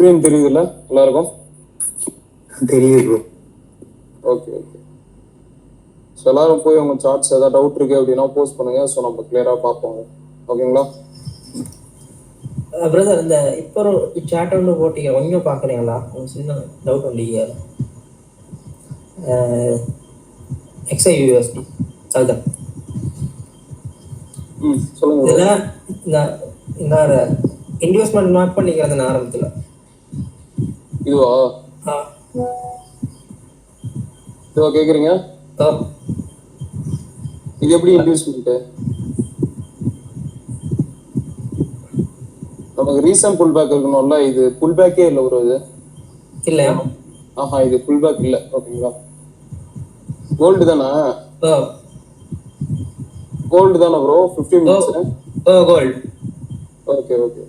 Screen தெரியுதுல்ல எல்லாருக்கும்? தெரியுது ப்ரோ. Okay okay. ஸோ எல்லாரும் போய் உங்கள் சார்ட்ஸ் ஏதாவது டவுட் இருக்கு அப்படின்னா போஸ்ட் பண்ணுங்க. ஸோ நம்ம கிளியராக பார்ப்போம். ஓகேங்களா? பிரதர் இந்த இப்போ ஒரு சாட் ஒன்று போட்டீங்க, கொஞ்சம் பார்க்குறீங்களா? சின்ன டவுட் ஒன்றிங்க. XIUSD அதுதான். சொல்லுங்க. இதில் இந்த இன்வெஸ்ட்மெண்ட் மார்க் பண்ணிக்கிறது நான் ஆரம்பத்தில் இதுவா இதுவா கேட்குறீங்க? இது எப்படி இன்வெஸ்ட்மெண்ட்டு? நமக்கு ரீசன்ட் புல் பேக் இருக்கணும்ல. இது புல் பேக்கே இல்லை ப்ரோ. இது இல்லையா? ஆஹா, இது புல் பேக் இல்லை. ஓகேங்களா? கோல்டு தானே? கோல்டு தானே bro? 15 minutes. Gold. Okay okay.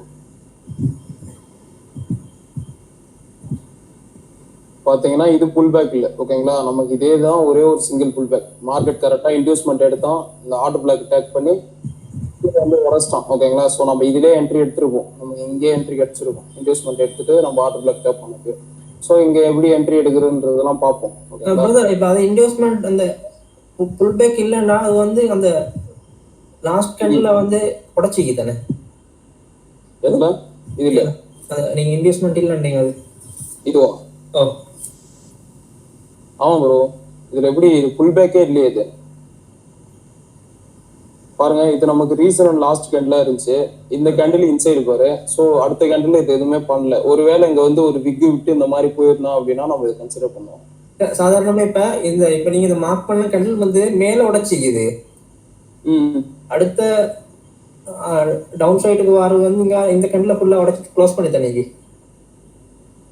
பார்த்தீங்கன்னா இது புல் பேக் இல்லை. ஓகேங்களா? நமக்கு இதே தான் ஒரே ஒரு சிங்கிள் புல் பேக். மார்க்கெட் கரெக்டாக இன்வெஸ்ட்மெண்ட் எடுத்தோம், இந்த ஆர்டர் பிளாக் டேக் பண்ணி வந்து உடச்சிட்டோம். ஓகேங்களா? ஸோ நம்ம இதிலே என்ட்ரி எடுத்துருக்கோம். நம்ம இங்கே என்ட்ரி கிடச்சிருக்கோம். இன்வெஸ்ட்மெண்ட் எடுத்துட்டு நம்ம ஆர்டர் பிளாக் டேக் பண்ணுது. ஸோ இங்கே எப்படி என்ட்ரி எடுக்கிறதுன்றதெல்லாம் பார்ப்போம். இப்போ அது இன்வெஸ்ட்மெண்ட் அந்த புல் பேக் இல்லைன்னா அது வந்து அந்த லாஸ்ட் கேண்டில் வந்து உடச்சிக்கு தானே? எதுல? இதுல நீங்கள் இன்வெஸ்ட்மெண்ட் இல்லைன்றீங்க. அது இதுவா? ஆமா ப்ரோ. இதுல எப்படி இது புல் பேக்கே இல்லையே. இது பாருங்க, இது நமக்கு ரீசன் அண்ட் லாஸ்ட் கேண்டில் இருந்துச்சு. இந்த கேண்டில் இன்சைடு பாரு. ஸோ அடுத்த கேண்டில் இது எதுவுமே பண்ணல. ஒருவேளை இங்க வந்து ஒரு விக்கு விட்டு இந்த மாதிரி போயிருந்தோம் அப்படின்னா நம்ம இதை கன்சிடர் பண்ணுவோம். சாதாரணமா இப்ப நீங்க இதை மார்க் பண்ண கேண்டில் வந்து மேல உடைச்சிக்குது. அடுத்த டவுன் சைடுக்கு வர வந்து இந்த கேண்டில் ஃபுல்லா உடைச்சு க்ளோஸ் பண்ணி தானே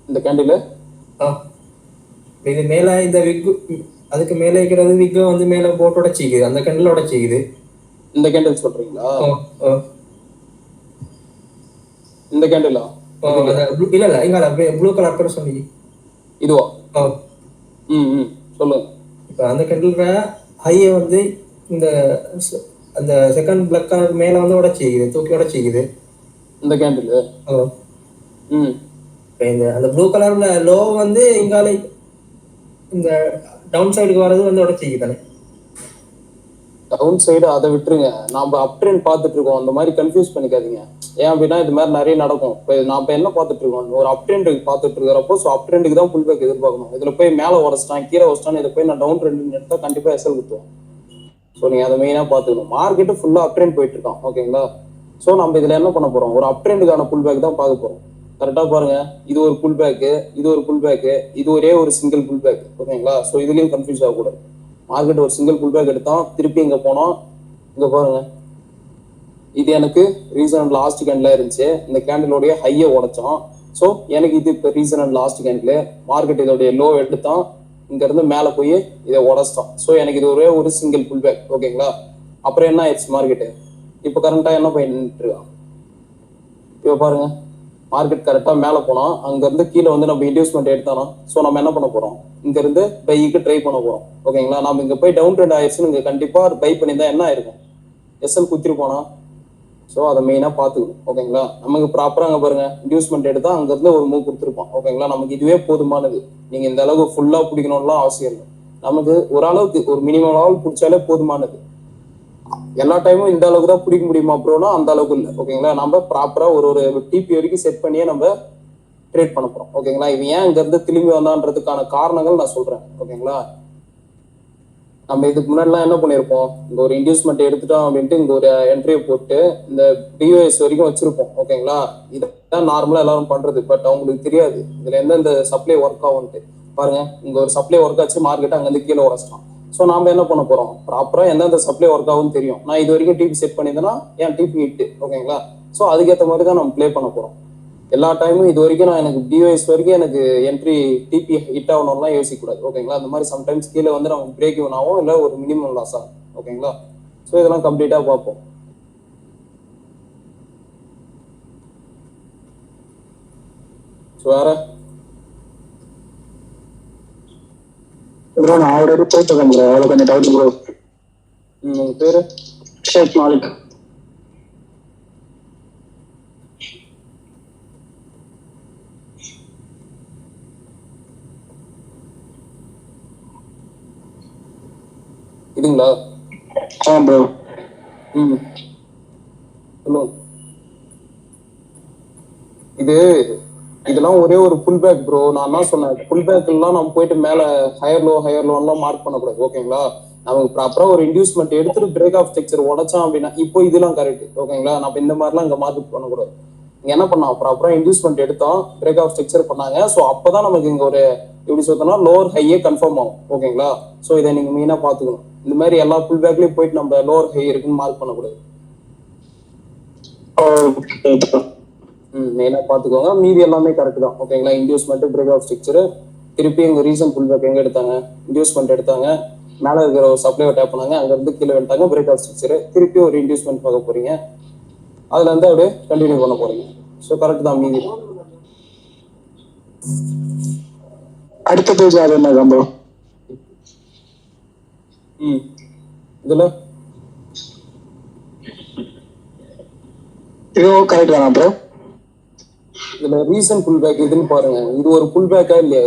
இந்த கேண்டில். இது மேல இந்த விக்கு அதுக்கு மேல இருக்கிறது விக்கு வந்து மேல போட்டு உடைச்சிக்குது. அந்த கேண்டில் உடைச்சிக்குது. இந்த கேண்டில் சொல்றீங்களா? இந்த கேண்டிலா? இல்ல இல்ல, இங்க ப்ளூ கலர் கூட சொன்னீங்க. இதுவா? சொல்லுங்க. இப்போ அந்த கேண்டில் ஹையை வந்து இந்த அந்த செகண்ட் பிளாக் கலர் மேல வந்து உடைச்சிக்குது, தூக்கி உடைச்சிக்குது இந்த கேண்டில். இந்த அந்த ப்ளூ கலர்ல லோ வந்து இங்கால இந்த டவுன் சைடுக்கு வர்றது வந்து உடைச்சிக்குது தானே? டவுன் சைடு அதை விட்டுருங்க. நாம அப் ட்ரெண்ட் பார்த்துட்டு இருக்கோம். அந்த மாதிரி கன்ஃபியூஸ் பண்ணிக்காதீங்க. ஏன் அப்படின்னா இது மாதிரி நிறைய நடக்கும். இப்போ நாம என்ன பார்த்துட்டு இருக்கோம்? ஒரு அப் ட்ரெண்டுக்கு பார்த்துட்டு இருக்கிறப்போ ஸோ அப் ட்ரெண்டுக்கு தான் புல் பேக் எதிர்பார்க்கணும். இதுல போய் மேலே உடச்சிட்டான், கீழே உடச்சிட்டான், இதை போய் நான் டவுன் ட்ரெண்ட் எடுத்தா கண்டிப்பா எஸ்எல் குத்துவோம். ஸோ நீங்க அதை மெயினா பார்த்துக்கணும். மார்க்கெட்டு ஃபுல்லா அப் ட்ரெண்ட் போயிட்டு இருக்கான். ஓகேங்களா? ஸோ நம்ம இதுல என்ன பண்ண போறோம்? ஒரு அப் ட்ரெண்டுக்கான புல் பேக் தான் பார்க்க போறோம். கரெக்டா பாருங்க. இது ஒரு புல் பேக்கு, இது ஒரு புல் பேக்கு, இது ஒரே ஒரு சிங்கிள் புல் பேக். ஓகேங்களா? ஸோ இதுலயும் கன்ஃபியூஸ் ஆகக்கூடாது. மார்க்கெட் ஒரு சிங்கிள் புல் பேக் எடுத்தோம், திருப்பி இங்க போனோம். இங்க பாருங்க, இது எனக்கு ரீசன் அண்ட் லாஸ்ட் கேண்டில் இருந்துச்சு. இந்த கேண்டிலோடைய ஹையை உடைச்சோம். ஸோ எனக்கு இது இப்போ reason and last candle. Market இதோடைய லோ எடுத்தோம், இங்க இருந்து மேலே போய் இதை உடச்சிட்டோம். ஸோ எனக்கு இது ஒரே ஒரு சிங்கிள் புல் பேக். ஓகேங்களா? அப்புறம் என்ன ஆயிடுச்சு மார்க்கெட்டு? இப்போ கரண்டா என்ன பண்ணிட்டு இருக்கான்? இப்போ பாருங்க, மார்க்கெட் கரெக்டாக மேலே போனோம், அங்கேருந்து கீழே வந்து நம்ம இன்வெஸ்ட்மெண்ட் எடுத்தானோ. ஸோ நம்ம என்ன பண்ண போகிறோம்? இங்கேருந்து பைக்கு ட்ரை பண்ண போகிறோம். ஓகேங்களா? நம்ம இங்கே போய் டவுன் ட்ரெண்ட் ஆயிடுச்சுன்னு இங்கே கண்டிப்பாக பை பண்ணியிருந்தா என்ன ஆயிருக்கும்? எஸ்எல் குத்திருப்போனா? ஸோ அதை மெயினாக பார்த்துக்கணும். ஓகேங்களா? நமக்கு ப்ராப்பராக அங்கே பாருங்க, இன்வெஸ்ட்மெண்ட் எடுத்தால் அங்கேருந்து ஒரு மூவ் கொடுத்துருப்போம். ஓகேங்களா? நமக்கு இதுவே போதுமானது. நீங்கள் இந்த அளவுக்கு ஃபுல்லாக பிடிக்கணும்லாம் அவசியம் இல்லை. நமக்கு ஓரளவுக்கு ஒரு மினிமம் லெவல் பிடிச்சாலே போதுமானது. எல்லா டைமும் இந்த அளவுக்கு தான் பிடிக்க முடியுமா ப்ரோனா? அந்த அளவுக்கு இல்லை. ஓகேங்களா? நம்ம ப்ராப்பரா ஒரு டிபி வரைக்கும் செட் பண்ணியே நம்ம ட்ரேட் பண்ண போறோம். ஓகேங்களா? இவன் ஏன் இங்க இருந்து திரும்பி வந்தான்றதுக்கான காரணங்கள் நான் சொல்றேன். ஓகேங்களா? நம்ம இதுக்கு முன்னாடிலாம் என்ன பண்ணிருப்போம்? இங்க ஒரு இன்வெஸ்ட்மெண்ட் எடுத்துட்டோம் அப்படின்ட்டு இங்க ஒரு என்ட்ரியை போட்டு இந்த பிஓஎஸ் வரைக்கும் வச்சிருப்போம். ஓகேங்களா? இதான் நார்மலா எல்லாரும் பண்றது. பட் அவங்களுக்கு தெரியாது இதுல எந்தெந்த சப்ளை ஒர்க் ஆகும்ட்டு. பாருங்க, இங்க ஒரு சப்ளை ஒர்க் ஆச்சு, மார்க்கெட் அங்க இருந்து கீழே உடச்சிட்டோம். ஸோ நாம என்ன பண்ண போறோம்? ப்ராப்பரா எந்தெந்த சப்ளை ஒர்க் ஆகும்னு தெரியும். நான் இது வரைக்கும் டிபி செட் பண்ணியிருந்தேன்னா ஏன் டிபி ஹிட். ஓகேங்களா? ஸோ அதுக்கேற்ற மாதிரி தான் நம்ம பிளே பண்ண போறோம். எல்லா டைமும் இது வரைக்கும் நான் எனக்கு பிஓஎஸ் வரைக்கும் எனக்கு என்ட்ரி டிபி ஹிட் ஆகணும்லாம் யோசிக்கக்கூடாது. ஓகேங்களா? அந்த மாதிரி சம்டைம்ஸ் கீழே வந்து நமக்கு பிரேக் இவன் ஆகும், இல்லை ஒரு மினிமம் லாஸ் ஆகும். ஓகேங்களா? ஸோ இதெல்லாம் கம்ப்ளீட்டாக பார்ப்போம். ஸோ வேற ப்ரோ நான் ஆல்ரெடி போயிட்டுருக்கேன் ப்ரோ. அவ்வளோ கொஞ்சம் டவுட் ப்ரோ. உங்கள் பேர்? ஷேக் மாலிக். இதுங்களா? ப்ரோ. ம் சொல்லுங்க. இதெல்லாம் ஒரே ஒரு புல் பேக் ப்ரோ. நான் என்ன சொன்னேன், புல் பேக்லாம் நம்ம போயிட்டு மேல ஹையர் லோலாம் மார்க் பண்ணக்கூடாது. ஓகேங்களா? நமக்கு ப்ராப்பரா ஒரு இன்டியூஸ்மெண்ட் எடுத்துட்டு பிரேக் ஆஃப் ஸ்ட்ரக்சர் உடைச்சான் அப்படின்னா இப்போ இதெல்லாம் கரெக்ட். ஓகேங்களா? நம்ம இந்த மாதிரிலாம் இங்க மார்க் பண்ணக்கூடாது. இங்க என்ன பண்ணோம், ப்ராப்பரா இன்டியூஸ்மெண்ட் எடுத்தோம், பிரேக் ஆஃப் ஸ்ட்ரக்சர் பண்ணாங்க. ஸோ அப்பதான் நமக்கு இங்க ஒரு எப்படி சொல்றோம்னா லோவர் ஹையே கன்ஃபார்ம் ஆகும். ஓகேங்களா? ஸோ இதை நீங்க மெயினா பாத்துக்கணும். இந்த மாதிரி எல்லா புல் பேக்லயும் போயிட்டு நம்ம லோவர் ஹை இருக்குன்னு மார்க் பண்ணக்கூடாது. மெயினா பாத்துக்கோங்க. மீதி எல்லாமே கரெக்ட் தான். ஓகேங்களா? இன்டியூஸ்மெண்ட், பிரேக் ஆஃப் ஸ்ட்ரக்சர், திருப்பி எங்க ரீசன் புல் பேக் எங்க எடுத்தாங்க, இன்டியூஸ்மெண்ட் எடுத்தாங்க, மேல இருக்கிற ஒரு சப்ளைவை டேப் பண்ணாங்க, அங்க இருந்து கீழே வந்துட்டாங்க, பிரேக் ஆஃப் ஸ்ட்ரக்சர், திருப்பி ஒரு இன்டியூஸ்மெண்ட் பார்க்க போறீங்க, அதுல இருந்து அப்படியே கண்டினியூ பண்ண போறீங்க. ஸோ கரெக்ட் தான். மீதி அடுத்த பேஜ் அது என்ன ப்ரோ? இதுல இதுவும் கரெக்ட் தானா ப்ரோ? இதுல ரீசன் புல் பேக் இதுன்னு பாருங்க. இது ஒரு புல் பேக்கா இல்லையா?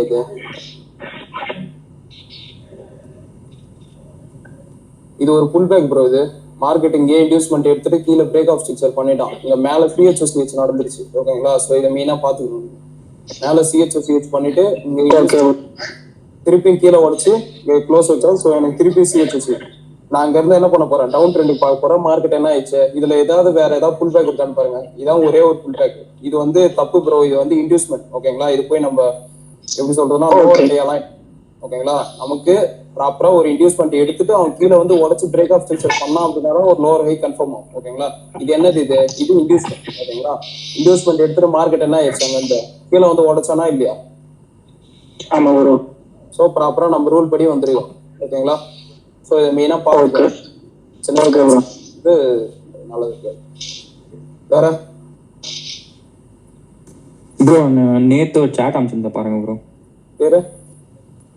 இது ஒரு புல் பேக் ப்ரோ. இது மார்க்கெட்டிங் இன்டியூஸ்மெண்ட் எடுத்துட்டு கீழே பிரேக் ஆஃப் ஸ்ட்ரக்சர் பண்ணிட்டான். இங்க மேல சிஹெச்ஓசிஹெச் நடந்துருச்சு. ஓகேங்களா? ஸோ இதை மெயினா பாத்துக்கணும். மேல சிஹெச்ஓசிஹெச் பண்ணிட்டு இங்க திருப்பி கீழே உடச்சு க்ளோஸ் வச்சோம். ஸோ எனக்கு திருப்பி சிஹெச்ஓசி நான் அங்க இருந்து என்ன பண்ண போறேன், டவுன் ட்ரெண்டிங் பார்க்க போறேன். மார்க்கெட் என்ன ஆயிடுச்சு, இதுல ஏதாவது வேற ஏதாவது புல் பேக் இருக்கான்னு பாருங்க. இதான் ஒரே ஒரு புல் பேக். இது வந்து தப்பு ப்ரோ. இது வந்து இன்டியூஸ்மெண்ட். ஓகேங்களா? இது போய் நம்ம எப்படி சொல்றதுன்னா லோவர் ஓகேங்களா? நமக்கு ப்ராப்பரா ஒரு இன்டியூஸ்மெண்ட் எடுத்துட்டு அவன் கீழே வந்து உடச்சு பிரேக் ஆஃப் ஸ்ட்ரக்சர் பண்ணா அப்படின்னா ஒரு லோவர் ஹை கன்ஃபார்ம் ஆகும். ஓகேங்களா? இது என்னது, இது இன்டியூஸ்மெண்ட். ஓகேங்களா? இன்டியூஸ்மெண்ட் எடுத்துட்டு மார்க்கெட் என்ன ஆயிடுச்சு, அங்க இந்த கீழே வந்து உடச்சானா இல்லையா? ஆமா வரும். ஸோ ப்ராப்பரா நம்ம ரூல் படி வந்துருக்கோம். ஓகேங்களா? ஸோ இதை மெயினா பார்க்க சின்ன நல்லது. வேற ப்ரோ நேத்து ஒரு சாட் அனுப்பிச்சிருந்தா பாருங்க ப்ரோ. பேரு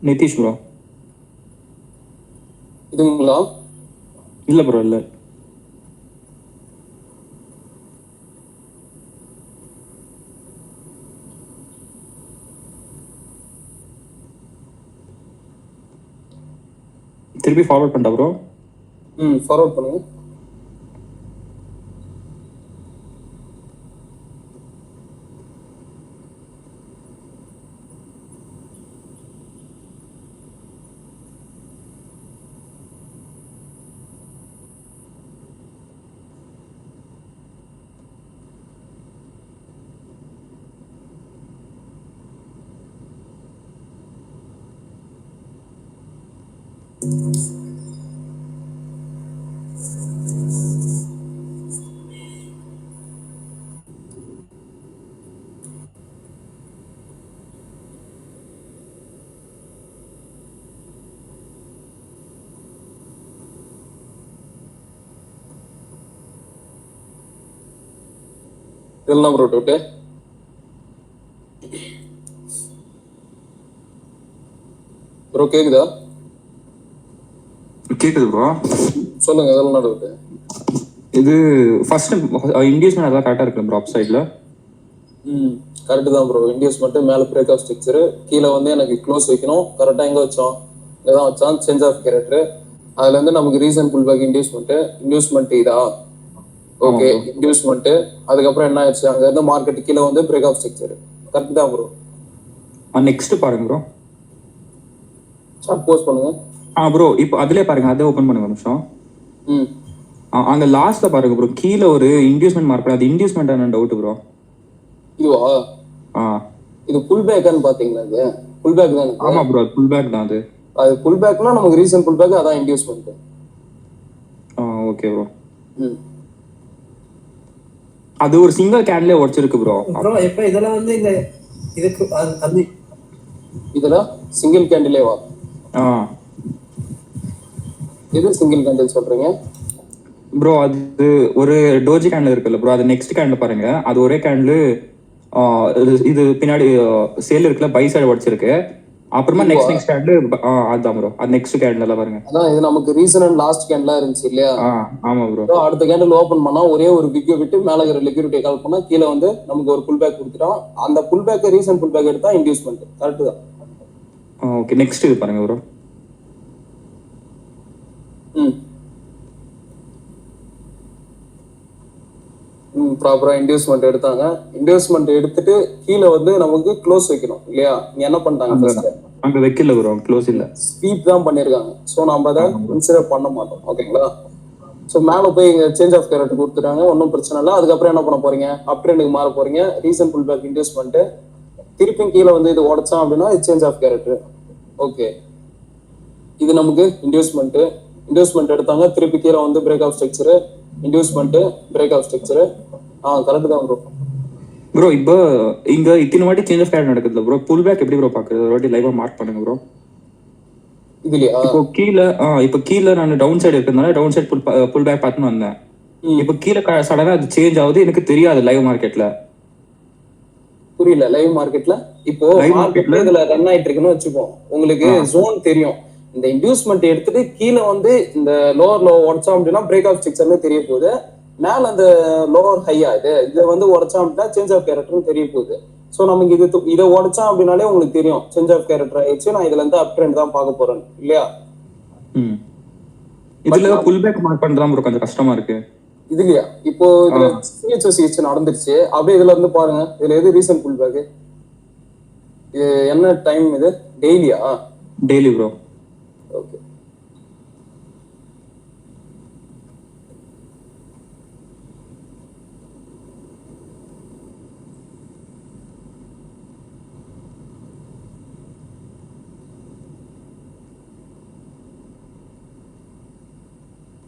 நிதிஷ் ப்ரோ. இதுங்களா? இல்ல ப்ரோ இல்ல. திருப்பி ஃபார்வர்ட் பண்ணிட்டா ப்ரோ? ஃபார்வர்ட் பண்ணுங்க. இதெல்லாம் ப்ரோ டவுட்டு. ப்ரோ கேக்குதா? கேக்குது ப்ரோ. சொல்லுங்க. இதெல்லாம் டவுட்டு. இது ஃபர்ஸ்ட் இன்டியூஸ்மெண்ட் அதான் கரெக்டா இருக்கு ப்ரோ. அப் சைடுல கரெக்ட் தான் ப்ரோ. இன்டியூஸ்மெண்ட் மேல பிரேக் ஆஃப் ஸ்ட்ரக்சர், கீழே வந்து எனக்கு க்ளோஸ் வைக்கணும். கரெக்டா எங்க வச்சோம், இதான் வச்சான். சேஞ்ச் ஆஃப் கேரக்டர், அதுல இருந்து நமக்கு ரீசன் புல் பேக் இன்டியூஸ்மெண்ட் இதா. Okay, inducement. அதுக்கப்புறம் என்ன ஆயிடுச்சு, அங்க இருந்து மார்க்கெட் கீழே வந்து பிரேக் ஆஃப் ஸ்ட்ரக்சர். கரெக்ட் தான் ப்ரோ. நெக்ஸ்ட் பாருங்க ப்ரோ. சார்ட் போஸ்ட் பண்ணுங்க. ப்ரோ இப்போ அதுலயே பாருங்க, அதை ஓபன் பண்ணுங்க நிமிஷம். அங்க லாஸ்ட்ல பாருங்க ப்ரோ, கீழே ஒரு இன்டியூஸ்மெண்ட் மார்க். அது இன்டியூஸ்மெண்ட் என்ன டவுட் ப்ரோ? இதுவா? இது புல் பேக்கான்னு பாத்தீங்களா? இது புல் பேக் தான். ஆமா ப்ரோ, புல் பேக் தான். அது புல் பேக்னா நமக்கு ரீசன் புல் பேக், அதான் இன்டியூஸ்மெண்ட். Okay bro. அது ஒரு சிங்கிள் கேன்ல உடைச்சிருக்கு ப்ரோ. ப்ரோ இப்போ இதெல்லாம் வந்து இந்த இதுக்கு அது இதெல்லாம் சிங்கிள் கேண்டிலேவா? எது சிங்கிள் கேண்டில் சொல்றீங்க ப்ரோ? அது ஒரு டோஜி கேண்டில் இருக்குல்ல ப்ரோ, அது நெக்ஸ்ட் கேண்டில் பாருங்க. அது ஒரே கேண்டில் இது பின்னாடி சேல் இருக்குல்ல, பை சைடு உடைச்சிருக்கு. அப்புறமா நெக்ஸ்ட் கேண்டில் அதுதான் ப்ரோ. அது நெக்ஸ்ட் கேண்டில் பாருங்க. அதான் இது நமக்கு ரீசன் அண்ட் லாஸ்ட் கேண்டிலா இருந்துச்சு இல்லையா? ஆமா ப்ரோ. அடுத்த கேண்டில் ஓபன் பண்ணா ஒரே ஒரு பிக்கை விட்டு மேல இருக்கிற லிக்விடிட்டி கால் பண்ணா கீழே வந்து நமக்கு ஒரு புல் பேக் கொடுத்துட்டோம். அந்த pull back reason pull back எடுத்தா இன்டியூஸ்மெண்ட். கரெக்ட் தான். ஓகே, நெக்ஸ்ட் இது பாருங்க ப்ரோ. ப்ராப்பரா இன்டியூஸ்மெண்ட் எடுத்தாங்க. இன்டியூஸ்மெண்ட் எடுத்துட்டு கீழே வந்து நமக்கு க்ளோஸ் வைக்கணும் இல்லையா? நீங்க என்ன பண்ணிட்டாங்க ஃபர்ஸ்ட்? அங்க வைக்கல ப்ரோ, க்ளோஸ் இல்ல, ஸ்வீப் தான் பண்ணிருக்காங்க. சோ நம்ம அதை கன்சிடர் பண்ண மாட்டோம். ஓகேங்களா? சோ மேல போய் இங்க சேஞ்ச் ஆஃப் கேரக்டர் கொடுத்துட்டாங்க, ஒன்றும் பிரச்சனை இல்லை. அதுக்கப்புறம் என்ன பண்ண போறீங்க? அப் ட்ரெண்டுக்கு மாற போறீங்க. ரீசன்ட் புல் பேக் இன்டியூஸ் பண்ணிட்டு திருப்பியும் கீழே வந்து இது உடச்சான் அப்படின்னா இது சேஞ்ச் ஆஃப் கேரக்டர். ஓகே, இது நமக்கு இன்டியூஸ்மெண்ட் எடுத்தாங்க. திருப்பி கீழே வந்து break of structure, inducement, break of structure. Correct தான் ப்ரோ. ப்ரோ இப்போ இங்க இத்தனை வாட்டி சேஞ்ச் ஆஃப் கேரக்டர் நடக்குது ப்ரோ, புல் பேக் எப்படி ப்ரோ பாக்குறது? ஒரு வாட்டி லைவா மார்க் பண்ணுங்க ப்ரோ. இதுலயா இப்போ கீழே நான் டவுன் சைடு இருக்கிறதுனால டவுன் சைடு புல் பேக் பார்த்துன்னு வந்தேன். இப்போ கீழே சடனா அது சேஞ்ச் ஆகுது, எனக்கு தெரியாது லைவ் மார்க்கெட்ல. புரியல? லைவ் மார்க்கெட்ல இப்போ மார்க்கெட்ல இதுல ரன் ஆயிட்டு இருக்குன்னு வச்சுப்போம், உங்களுக்கு ஜோன் தெரியும். இந்த இன்டியூஸ்மெண்ட் எடுத்துட்டு கீழே வந்து இந்த லோவர் லோ உடச்சோம் அப்படின்னா பிரேக் ஆஃப் ஸ்ட்ரக்சர்னு தெரிய போகுது. மேல அந்த லோவர் ஹையா இதை வந்து உடச்சோம் அப்படின்னா சேஞ்ச் ஆஃப் கேரக்டர்னு தெரிய போகுது. ஸோ நமக்கு இதை உடச்சோம் அப்படின்னாலே உங்களுக்கு தெரியும் சேஞ்ச் ஆஃப் கேரக்டர் ஆயிடுச்சு, நான் இதுல இருந்து அப் ட்ரெண்ட் தான் பார்க்க போறேன் இல்லையா? இதுல புல் பேக் மார்க் பண்றதா ப்ரோ கொஞ்சம் கஷ்டமா இருக்கு. இதுலயா இப்போ இதுல சிஹெச்ஓசிஹெச் நடந்துருச்சு, அப்படியே இதுல இருந்து பாருங்க. இதுல எது ரீசன்ட் புல் பேக்? இது என்ன டைம்? இது டெய்லியா? Daily bro. ஓகே,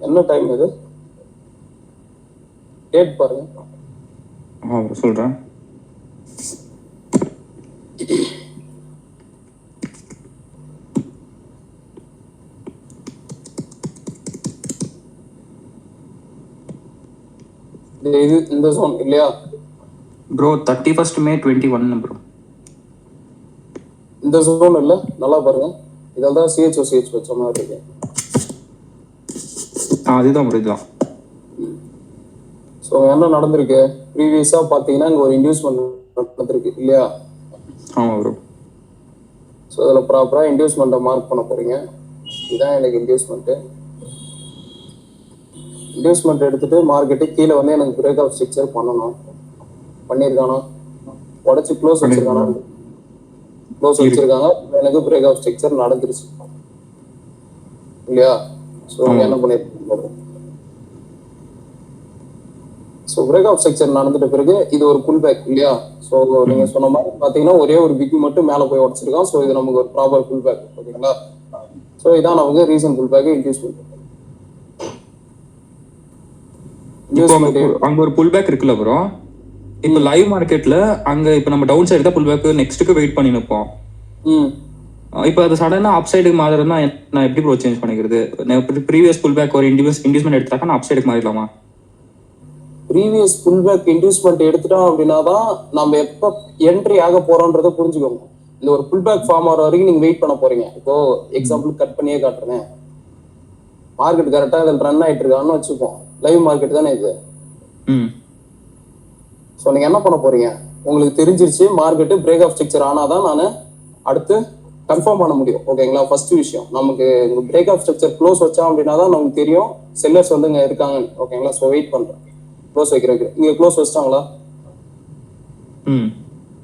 என்ன டைம் இது? டேட் பாருங்க. சொல்றேன். இது இந்த ஜோன் இல்லையா ப்ரோ? 31st May 21 bro. இந்த ஜோன் இல்ல, நல்லா பாருங்க. இதால தான் சிஹெச்ஓசிஹெச் வச்ச மாதிரி இருக்கு. அதுதான் ப்ரோ, இதுதான். ஸோ என்ன நடந்திருக்கு? ப்ரீவியஸா பாத்தீங்கன்னா இங்க ஒரு இன்டியூஸ்மெண்ட் நடந்திருக்கு இல்லையா? ஆமா ப்ரோ. ஸோ இதில் ப்ராப்பரா இன்டியூஸ்மெண்ட்டை மார்க் பண்ண போறீங்க. இதுதான் எனக்கு இன்டியூஸ்மெண்ட். இன்டியூஸ்மெண்ட் எடுத்துட்டு மார்க்கெட்டு கீழே வந்து எனக்கு பிரேக் ஆஃப் ஸ்ட்ரக்சர் பண்ணணும். பண்ணியிருக்கானா? உடச்சு க்ளோஸ் வச்சிருக்கானா? க்ளோஸ் வச்சிருக்காங்க. எனக்கு பிரேக் ஆஃப் ஸ்ட்ரக்சர் நடந்துருச்சு இல்லையா? ஸோ என்ன பண்ணிருக்கோம்? ஸோ பிரேக் ஆஃப் ஸ்ட்ரக்சர் நடந்துட்ட பிறகு இது ஒரு புல் பேக் இல்லையா? ஸோ நீங்க சொன்ன மாதிரி பாத்தீங்கன்னா ஒரே ஒரு பிக் மட்டும் மேல போய் உடச்சிருக்கான். ஸோ இது நமக்கு ஒரு ப்ராப்பர் புல் பேக். ஓகேங்களா? ஸோ இதான் நமக்கு ரீசன் புல் பேக் இன்டியூஸ்மெண்ட். அங்க ஒரு புல் பேக் இருக்குல்ல ப்ரோ, இப்ப லைவ் மார்க்கெட்ல அங்க இப்ப நம்ம டவுன் சைடு தான் புல் பேக் நெக்ஸ்ட்டுக்கு வெயிட் பண்ணி நிப்போம். இப்ப அது சடனா அப் சைடுக்கு மாறுறதுன்னா நான் எப்படி ப்ரோ சேஞ்ச் பண்ணிக்கிறது? ப்ரீவியஸ் புல் பேக் ஒரு இன்டியூஸ்மெண்ட் எடுத்தாக்கா நான் அப் சைடுக்கு மாறிடலாமா? ப்ரீவியஸ் புல் பேக் இன்டியூஸ்மெண்ட் எடுத்துட்டோம் அப்படின்னா தான் நம்ம எப்ப என்ட்ரி ஆக போறோம்ன்றதை புரிஞ்சுக்கோங்க. இந்த ஒரு புல் பேக் ஃபார்ம் ஆகிற வரைக்கும் நீங்க வெயிட் பண்ண போறீங்க. இப்போ எக்ஸாம்பிள் கட் பண்ணியே காட்டுறேன். மார்க்கெட் கரெக்டா இதில் ரன் ஆயிட்டு இருக்கான்னு வச்சுப்போம். லைவ் மார்க்கெட் தானே இது. ஸோ நீங்க என்ன பண்ண போறீங்க? உங்களுக்கு தெரிஞ்சிருச்சு மார்க்கெட்டு பிரேக் ஆஃப் ஸ்ட்ரக்சர் ஆனாதான் நான் அடுத்து கன்ஃபார்ம் பண்ண முடியும். ஓகேங்களா? ஃபர்ஸ்ட் விஷயம் நமக்கு பிரேக் ஆஃப் ஸ்ட்ரக்சர் க்ளோஸ் வச்சோம் அப்படின்னா தான் நமக்கு தெரியும் செல்லர்ஸ் வந்து இங்க இருக்காங்கன்னு. ஓகேங்களா? ஸோ வெயிட் பண்றேன். க்ளோஸ் வைக்கிறதுக்கு இங்க க்ளோஸ் வச்சிட்டாங்களா?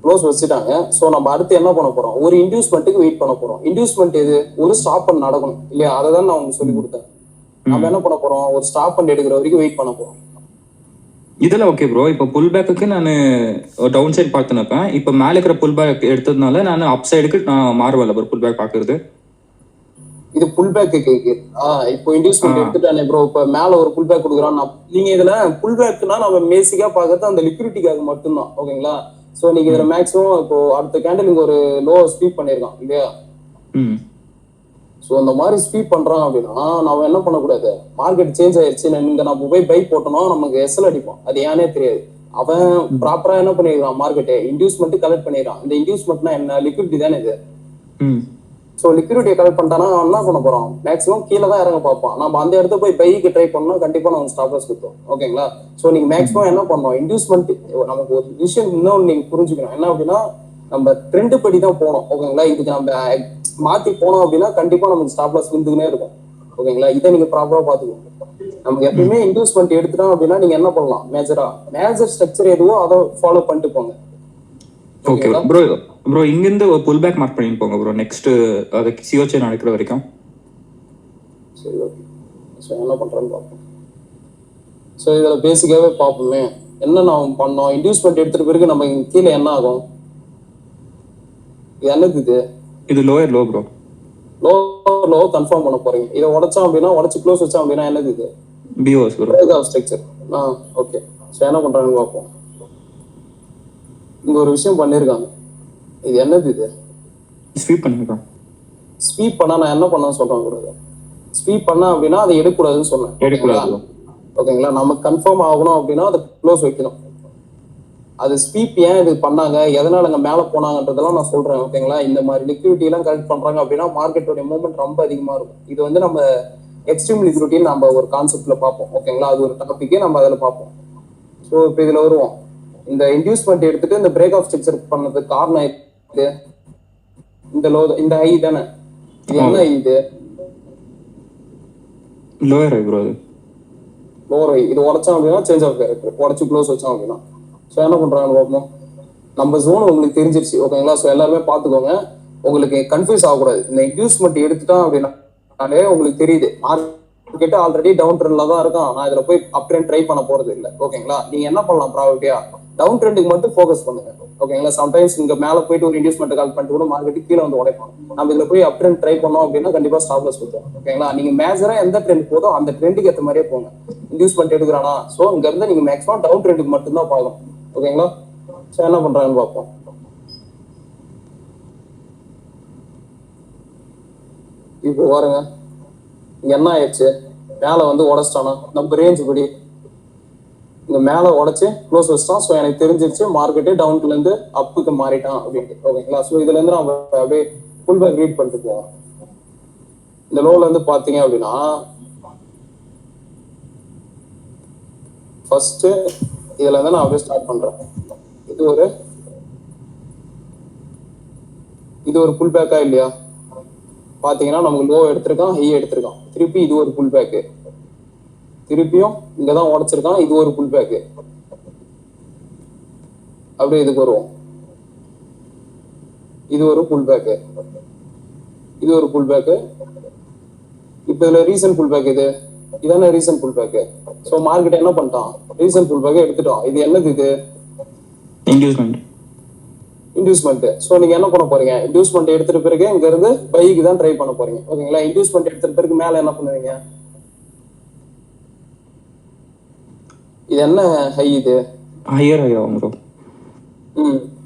க்ளோஸ் வச்சுட்டாங்க. ஸோ நம்ம அடுத்து என்ன பண்ண போறோம்? ஒரு இன்டியூஸ்மெண்ட்டுக்கு வெயிட் பண்ண போறோம். இன்டியூஸ்மெண்ட் எது? ஒரு ஸ்டாப் பண்ண நடக்கணும் இல்லையா? அதை தான் நான் உங்களுக்கு சொல்லி கொடுத்தேன். நம்ம என்ன பண்ண போறோம்? ஒரு ஸ்டாப் பண்ணி எடுக்கிற வரைக்கும் வெயிட் பண்ண போறோம். இதெல்லாம் ஓகே ப்ரோ. இப்போ புல் பேக்கு நான் டவுன் சைடு பார்த்துனப்பேன். இப்போ மேலே இருக்கிற புல் பேக் எடுத்ததுனால நான் அப் சைடுக்கு நான் மாறுவல ப்ரோ புல் பேக் பாக்குறது. இது புல் பேக் இப்போ இன்டியூஸ்மெண்ட் எடுத்துட்டானே ப்ரோ. இப்போ மேல ஒரு புல் பேக் கொடுக்குறான். நீங்க இதுல புல் பேக்னா நம்ம பேசிக்கா பார்க்கறது அந்த லிக்விடிட்டிக்காக மட்டும்தான். ஓகேங்களா? ஸோ நீங்க இதுல மேக்ஸிமம் இப்போ அடுத்த கேண்டில் இங்க ஒரு லோ ஸ்வீப் பண்ணிருக்கான் இல்லையா? ஸோ அந்த மாதிரி ஸ்வீப் பண்றான் அப்படின்னா நம்ம என்ன பண்ணக்கூடாது? மார்க்கெட் சேஞ்ச் ஆயிடுச்சு, நம்ம போய் பை போட்டோம்னா நமக்கு எஸ்எல் அடிப்போம். அது ஏனே தெரியாது. அவன் ப்ராப்பரா என்ன பண்ணிருக்கான்? மார்க்கெட்டை இன்டியூஸ்மெண்ட் கலெக்ட் பண்ணிடுறான். இந்த இன்டியூஸ்மெண்ட்னா என்ன? லிக்விடிட்டி தானே இது. ஸோ லிக்விடிட்டியை கலெக்ட் பண்ணிட்டானா என்ன பண்ண போறோம்? மேக்ஸிமம் கீழே தான் இறங்க பார்ப்பான். நம்ம அந்த இடத்த போய் பைக்கு ட்ரை பண்ணோம்னா கண்டிப்பா நம்ம ஸ்டாப் லாஸ் கொடுத்தோம். ஓகேங்களா? ஸோ நீங்க மேக்ஸிமம் என்ன பண்ணோம்? இன்டியூஸ்மெண்ட் நமக்கு ஒரு விஷயம் இன்னொன்று நீங்க புரிஞ்சுக்கணும். என்ன அப்படின்னா நம்ம ட்ரெண்ட் படி தான் போனோம். ஓகேங்களா? இதுக்கு நம்ம மாத்தி போனோம் அப்படின்னா கண்டிப்பா நமக்கு ஸ்டாப் லாஸ் விந்துக்குனே இருக்கும். ஓகேங்களா? இதை நீங்க ப்ராப்பரா பாத்துக்கோங்க. நமக்கு எப்பயுமே இன்வெஸ்ட்மெண்ட் எடுத்துட்டோம் அப்படின்னா நீங்க என்ன பண்ணலாம், மேஜர் ஸ்ட்ரக்சர் எதுவோ அதை ஃபாலோ பண்ணிட்டு போங்க. ஓகே ப்ரோ இங்க இருந்து ஒரு புல் பேக் மார்க் பண்ணிட்டு போங்க ப்ரோ, நெக்ஸ்ட் அது சிஓச்சி நடக்கிற வரைக்கும். சரி ஓகே. ஸோ என்ன பண்றேன்னு பார்ப்போம். ஸோ இதில் பேசிக்காவே பார்ப்போமே என்ன நாம் பண்ணோம். இன்டியூஸ்மெண்ட் எடுத்துட்டு பிறகு நம்ம கீழே என்ன ஆகும், என்னது இது lower low bro, low confirm பண்ண போறீங்க. இதை உடைச்சோம் அப்படின்னா, உடைச்சு க்ளோஸ் வச்சோம் அப்படின்னா என்னது இது, POS bro, break of structure. Okay. So என்ன பண்றாங்கன்னு பார்ப்போம். இங்க ஒரு விஷயம் பண்ணிருக்காங்க, இது என்னது இது, ஸ்வீப் பண்ணிருக்கோம். ஸ்வீப் பண்ணா நான் என்ன பண்ண சொல்றேன், ஸ்வீப் பண்ணா அப்படின்னா அதை எடுக்கக்கூடாதுன்னு சொன்னேன். எடுக்கக்கூடாது. ஓகேங்களா? நமக்கு கன்ஃபார்ம் ஆகணும் அப்படின்னா அதை க்ளோஸ் வைக்கணும். அது ஸ்வீப் ஏன் இது பண்ணாங்க, எதனால அங்க மேல போனாங்கன்றதெல்லாம் நான் சொல்றேன். ஓகேங்களா? இந்த மாதிரி லிக்விடிட்டி எல்லாம் கலெக்ட் பண்றாங்க அப்படின்னா மார்க்கெட்டோட மூவ்மெண்ட் ரொம்ப அதிகமா இருக்கும். இது வந்து நம்ம எக்ஸ்ட்ரீம் லிக்விடிட்டின்னு நம்ம ஒரு கான்செப்ட்ல பார்ப்போம். ஓகேங்களா? அது ஒரு டாபிக்கே நம்ம அதில் பார்ப்போம். ஸோ இப்போ இதுல வருவோம். இந்த இன்டியூஸ்மெண்ட் எடுத்துட்டு இந்த பிரேக் ஆஃப் ஸ்ட்ரக்சர் பண்ணதுக்கு காரணம் இது, இந்த லோ, இந்த ஹை தானே. இது என்ன இது, lower hi bro, lower high. இது உடைச்சோம் அப்படின்னா சேஞ்ச் ஆஃப் கேரக்டர், உடச்சு க்ளோஸ் வச்சோம் அப்படின்னா. ஸோ என்ன பண்றாங்கன்னு பார்ப்போம். நம்ம ஜோன் உங்களுக்கு தெரிஞ்சிருச்சு. ஓகேங்களா? ஸோ எல்லாருமே பார்த்துக்கோங்க, உங்களுக்கு கன்ஃபியூஸ் ஆகக்கூடாது. இந்த இன்டியூஸ்மெண்ட் எடுத்துட்டோம் அப்படின்னாலே உங்களுக்கு தெரியுது மார்க்கெட் ஆல்ரெடி டவுன் ட்ரெண்ட்ல தான் இருக்கும். நான் இதுல போய் அப் ட்ரெண்ட் ட்ரை பண்ண போறது இல்லை. ஓகேங்களா? நீங்க என்ன பண்ணலாம், ப்ராபபிலிட்டியா டவுன் ட்ரெண்டுக்கு மட்டும் ஃபோக்கஸ் பண்ணுங்க. ஓகேங்களா? சம்டைம்ஸ் இங்க மேல போயிட்டு ஒரு இன்டியூஸ்மெண்ட் கால் பண்ணிட்டு கூட மார்க்கெட் கீழே வந்து உடைப்பாங்க. நம்ம இதுல போய் அப் ட்ரெண்ட் ட்ரை பண்ணோம் அப்படின்னா கண்டிப்பா ஸ்டாப் லாஸ் கொடுத்தோம். ஓகேங்களா? நீங்க மேஜரா எந்த ட்ரெண்ட் போதோ அந்த ட்ரெண்டுக்கு ஏற்ற மாதிரியே போங்க. இன்டியூஸ்மெண்ட் எடுக்கிறானா, சோ இங்க இருந்து நீங்க மேக்ஸிமம் டவுன் ட்ரெண்டுக்கு மட்டும் தான் பார்க்கணும். ஓகேங்களா? சோ என்ன பண்றாங்கன்னு பார்ப்போம். இப்போ பாருங்க, இங்க என்ன ஆயிடுச்சு, மேல வந்து உடைச்சிட்டானா, நம்ம ரேஞ்ச் படி இங்க மேல உடைச்சு க்ளோஸ் வச்சிட்டான். ஸோ எனக்கு தெரிஞ்சிருச்சு மார்க்கெட்டே டவுன்ல இருந்து அப்புக்கு மாறிட்டான் அப்படின்ட்டு. ஓகேங்களா? ஸோ இதுல இருந்து நம்ம அப்படியே ஃபுல் பேக் ரீட் பண்ணிட்டு போவோம். இந்த லோல இருந்து பாத்தீங்க அப்படின்னா ஃபர்ஸ்ட் இதுல இருந்து நான் அப்படியே ஸ்டார்ட் பண்றேன். இது ஒரு புல் பேக்கா இல்லையா? பாத்தீங்கன்னா நமக்கு லோ எடுத்திருக்கான், ஹை எடுத்திருக்கான், திருப்பி இது ஒரு புல் பேக்கு, திருப்பியும் இங்கதான் உடைச்சிருக்கான், இது ஒரு புல் பேக்கு. அப்படியே இதுக்கு வருவோம். இது ஒரு புல் பேக்கு, இது ஒரு புல் பேக்கு. இப்ப இதுல ரீசன்ட் புல் பேக் இதான ரீசன்ட் புல் பேக்கு. சோ மார்க்கெட் என்ன பண்ணிட்டான், ரீசன்ட் புல் பேக்கை எடுத்துட்டோம். இது என்னது, இது இன்டியூஸ்மெண்ட். சோ நீங்க என்ன பண்ண போறீங்க, இன்டியூஸ்மெண்ட் எடுத்துட்டு பிறகு இங்க இருந்து பைக்கு தான் ட்ரை பண்ண போறீங்க. ஓகேங்களா? இன்டியூஸ்மெண்ட் எடுத்துட்டு பிறகு மேல என்ன பண்ணுவீங்க, இது என்ன ஹை, இது ஹையர் ஹை ஆகும் ப்ரோ.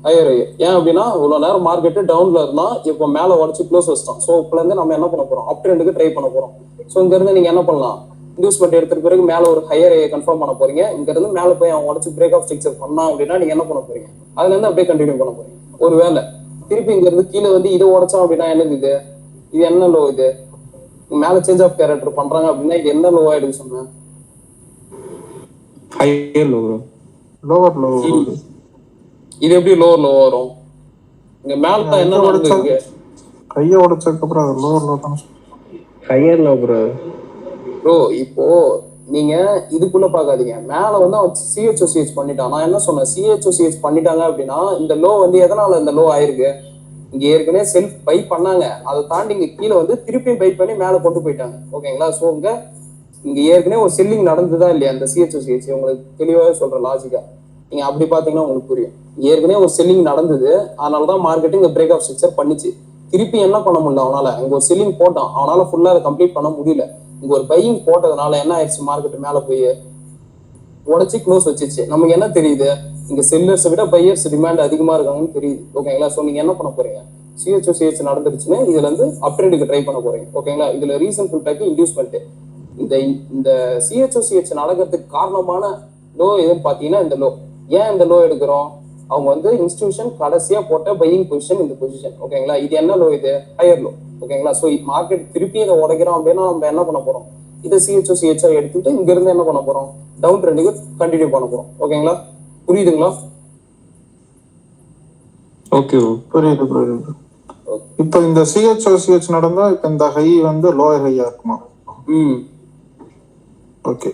Higher high. ஏன் அப்படின்னா இவ்வளவு நேரம் மார்க்கெட் டவுன்ல இருந்தா இப்போ மேல உடச்சு க்ளோஸ் வச்சிட்டோம். சோ இப்பல இருந்து நம்ம என்ன பண்ண போறோம், அப் ட்ரெண்டுக்கு ட்ரை பண்ண போறோம். சோ இங்க இருந்து நீங்க என்ன பண்ணலாம், இன்டியூஸ்மெண்ட் எடுத்துட்டு பிறகு மேல ஒரு ஹையர் ஹையை கன்ஃபார்ம் பண்ண போறீங்க. இங்க இருந்து மேல போய் அவன் உடச்சு பிரேக் ஆஃப் ஸ்ட்ரக்சர் பண்ணா அப்படின்னா நீங்க என்ன பண்ண போறீங்க, அதுல இருந்து அப்படியே கண்டினியூ பண்ண போறீங்க. ஒருவேளை திருப்பி இங்க இருந்து கீழே வந்து இதை உடைச்சோம் அப்படின்னா என்னது இது, இது என்ன லோ, இது மேல சேஞ்ச் ஆஃப் கேரக்டர் பண்றாங்க அப்படின்னா இது என்ன லோ ஆயிடுன்னு சொன்னேன், higher low bro, lower low. இது எப்படி லோவர் லோ வரும், இங்க மேல என்ன நடந்துருக்கு, கையை உடைச்சதுக்கு அப்புறம் அது லோவர் லோ தான், ஹையர் லோ ப்ரோ. ப்ரோ இப்போ நீங்க இதுக்குள்ள பாக்காதீங்க, மேல வந்து அவன் சிஹெச்ஓசிஹெச் பண்ணிட்டான். நான் என்ன சொன்னேன், சிஹெச்ஓசிஹெச் பண்ணிட்டாங்க அப்படின்னா இந்த லோ வந்து எதனால இந்த லோ ஆயிருக்கு, இங்க ஏற்கனவே செல்ஃப் பை பண்ணாங்க, அதை தாண்டி இங்க கீழே வந்து திருப்பியும் பை பண்ணி மேல கொண்டு போயிட்டாங்க. ஓகேங்களா? சோ இங்க ஏற்கனவே ஒரு செல்லிங் நடந்ததா இல்லையா அந்த சிஹெச்ஓசிஹெச், உங்களுக்கு தெளிவாக சொல்ற லாஜிக்கா நீங்க அப்படி பாத்தீங்கன்னா உங்களுக்கு புரியும். ஏற்கனவே ஒரு செல்லிங் நடந்தது, அதனாலதான் மார்க்கெட்டிங் இந்த பிரேக் ஆஃப் ஸ்ட்ரக்சர் பண்ணிச்சு. திருப்பி என்ன பண்ண முடியல அவனால, அங்க ஒரு செல்லிங் போட்டான், அவனால ஃபுல்லா அதை கம்ப்ளீட் பண்ண முடியல. இங்க ஒரு பையிங் போட்டதுனால என்ன ஆயிடுச்சு, மார்க்கெட் மேல போய் உடச்சி க்ளோஸ் வச்சிருச்சு. நமக்கு என்ன தெரியுது, இங்க செல்லர்ஸ் விட பையர்ஸ் டிமாண்ட் அதிகமா இருக்காங்கன்னு தெரியுது. ஓகேங்களா? சோ நீங்க என்ன பண்ண போறீங்க, சிஹெச்ஓசிஹெச் நடந்துருச்சுன்னு இதுல இருந்து அப் ட்ரெண்டுக்கு ட்ரை பண்ண போறீங்க. ஓகேங்களா? இதுல ரீசன் புல் பேக் இன்டியூஸ்மெண்ட். இந்த சிஹெச்ஓசிஹெச் நடக்கிறதுக்கு காரணமான லோ எதுன்னு பாத்தீங்கன்னா இந்த லோ. ஏன் இந்த லோ எடுக்கிறோம், அவங்க வந்து இன்ஸ்டிடியூஷன் கடைசியா போட்ட பையிங் பொசிஷன், இந்த பொசிஷன். ஓகேங்களா? இது என்ன லோ, இது ஹையர் லோ. ஓகேங்களா? சோ மார்க்கெட் திருப்பி இதை உடைக்கிறோம் அப்படின்னா நம்ம என்ன பண்ண போறோம், இதை சிஹெச்ஓசிஹெச் எடுத்துட்டு இங்க இருந்து என்ன பண்ண போறோம், டவுன் ட்ரெண்டுக்கு கண்டினியூ பண்ண போறோம். ஓகேங்களா? புரியுதுங்களா? ஓகே புரியுது. இப்போ இந்த சிஹெச்ஓசிஹெச் நடந்தா இப்ப இந்த ஹை வந்து லோயர் ஹையா இருக்குமா? ம் ஓகே.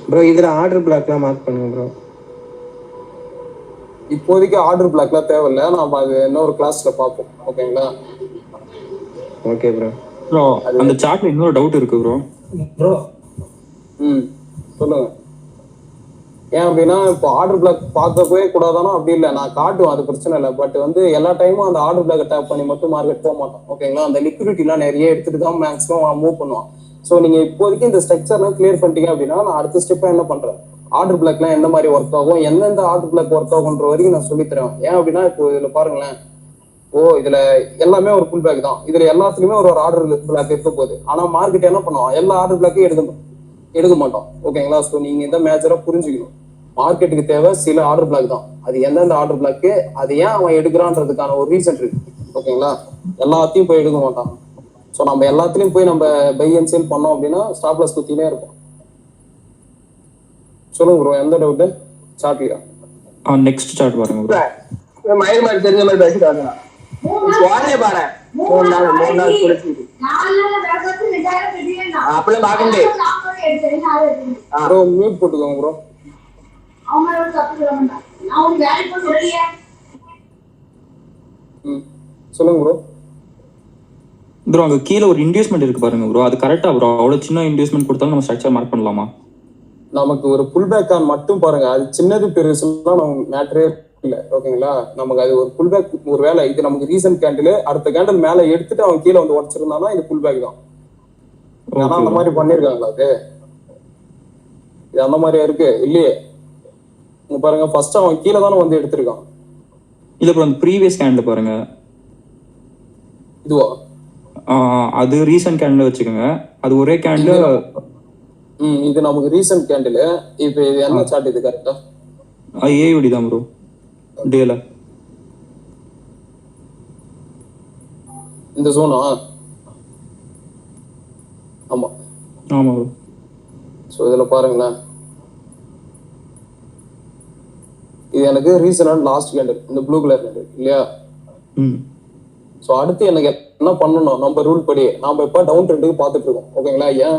ப்ரோ இதுல ஆர்டர் பிளாக்லாம் மார்க் பண்ணுங்க ப்ரோ. இப்போதைக்கு ஆர்டர் பிளாக்லாம் தேவையில்லை, நம்ம அது இன்னொரு கிளாஸ்ல பார்ப்போம். ஓகேங்களா? Okay bro. ப்ரோ அந்த சார்ட்ல இன்னொரு டவுட் இருக்கு ப்ரோ. ப்ரோ சொல்லுங்க. ஏன் அப்படின்னா இப்போ ஆர்டர் பிளாக் பார்க்கவே கூடாதானா அப்படி இல்லை, நான் காட்டுவேன், அது பிரச்சனை இல்லை. பட் வந்து எல்லா டைமும் அந்த ஆர்டர் பிளாக் டேப் பண்ணி மட்டும் மார்க்கெட் போக மாட்டோம். ஓகேங்களா? அந்த லிக்விடிட்டிலாம் நிறைய எடுத்துட்டு தான் மேக்ஸிமம் மூவ் பண்ணுவான். ஸோ நீங்க இப்போதைக்கு இந்த ஸ்ட்ரக்சர்லாம் கிளியர் பண்ணிட்டீங்க அப்படின்னா நான் அடுத்த ஸ்டெப்பா என்ன பண்றேன், ஆர்டர் பிளாக்லாம் எந்த மாதிரி ஒர்க் ஆகும், எந்தெந்த ஆர்டர் பிளாக் ஒர்க் ஆகுன்ற வரைக்கும் நான் சொல்லித்தரேன். ஏன் அப்படின்னா இப்போ இதுல பாருங்களேன், இதுல எல்லாமே ஒரு புல் பேக் தான், இதுல எல்லாத்துலயுமே ஒரு ஆர்டர் பிளாக் இருக்க போகுது. ஆனா மார்க்கெட் என்ன பண்ணுவோம், எல்லா ஆர்டர் பிளாக்கையும் எடுக்க மாட்டோம். ஓகேங்களா? ஸோ நீங்க இந்த மேஜரா புரிஞ்சுக்கணும். மார்க்கெட்டுக்கு தேவை சில ஆர்டர் பிளாக் தான், அது எந்தெந்த ஆர்டர் பிளாக்கு, அது ஏன் அவன் எடுக்கிறான்றதுக்கான ஒரு ரீசன் இருக்கு. ஓகேங்களா? எல்லாத்தையும் போய் எடுக்க மாட்டான். ஸோ நம்ம எல்லாத்துலயும் போய் நம்ம பை அண்ட் சேல் பண்ணோம் அப்படின்னா ஸ்டாப் லாஸ் குத்தினே இருக்கும். சொல்லுங்க ப்ரோ, எந்த டவுட்? சார்ட்லியா? நெக்ஸ்ட் சார்ட் பாருங்க ப்ரோ. மயிர் மாதிரி தெரிஞ்ச மாதிரி பேசிட்டு வாங்க. பாரு 3 நாள் குளிச்சு அப்படியே பாக்கண்டே ப்ரோ மியூட் போட்டுக்கோங்க ப்ரோ. சொல்லுங்க ப்ரோ. ப்ரோ அங்க கீழே ஒரு இன்டியூஸ்மெண்ட் இருக்கு பாருங்க ப்ரோ, அது கரெக்டா ப்ரோ? அவ்வளவு சின்ன இன்டியூஸ்மெண்ட் கொடுத்தாலும் நம்ம ஸ்ட்ரக்சர் மார்க் பண்ணலாமா? நமக்கு ஒரு புல் பேக் ஆன் மட்டும் பாருங்க, அது சின்னது பெருசுலாம் நமக்கு மேட்டரே இல்லை. ஓகேங்களா? நமக்கு அது ஒரு புல் பேக், ஒரு வேலை இது நமக்கு ரீசன்ட் கேண்டில் அடுத்த கேண்டில் மேல எடுத்துட்டு அவன் கீழே வந்து உடச்சிருந்தானா இது புல் பேக் தான். ஆனா அந்த மாதிரி பண்ணிருக்காங்களா? அது இது அந்த மாதிரியா இருக்கு இல்லையே. இங்க பாருங்க, ஃபர்ஸ்ட் அவன் கீழே தானே வந்து எடுத்திருக்கான். இல்ல ப்ரோ அந்த ப்ரீவியஸ் கேண்டில் பாருங்க. இதுவா? அது ரீசன்ட் கேண்டில் வச்சுக்கோங்க, அது ஒரே கேண்டில். இது நமக்கு ரீசன்ட் கேண்டில். இப்போ இது என்ன சார்ட் இது கரெக்டா? ஏயுடி தான் ப்ரோ. டேல இந்த ஜோனா? ஆமா ஆமா ப்ரோ. ஸோ இதுல பாருங்களேன், இது எனக்கு ரீசன்ட் லாஸ்ட் கேண்டில், இந்த ப்ளூ கலர் கேண்டில் இல்லையா? ஸோ அடுத்து எனக்கு என்ன பண்ணணும், நம்ம ரூல் படி நாம இப்ப டவுன் ட்ரெண்டுக்கு பார்த்துட்டு இருக்கோம். ஓகேங்களா? ஏன்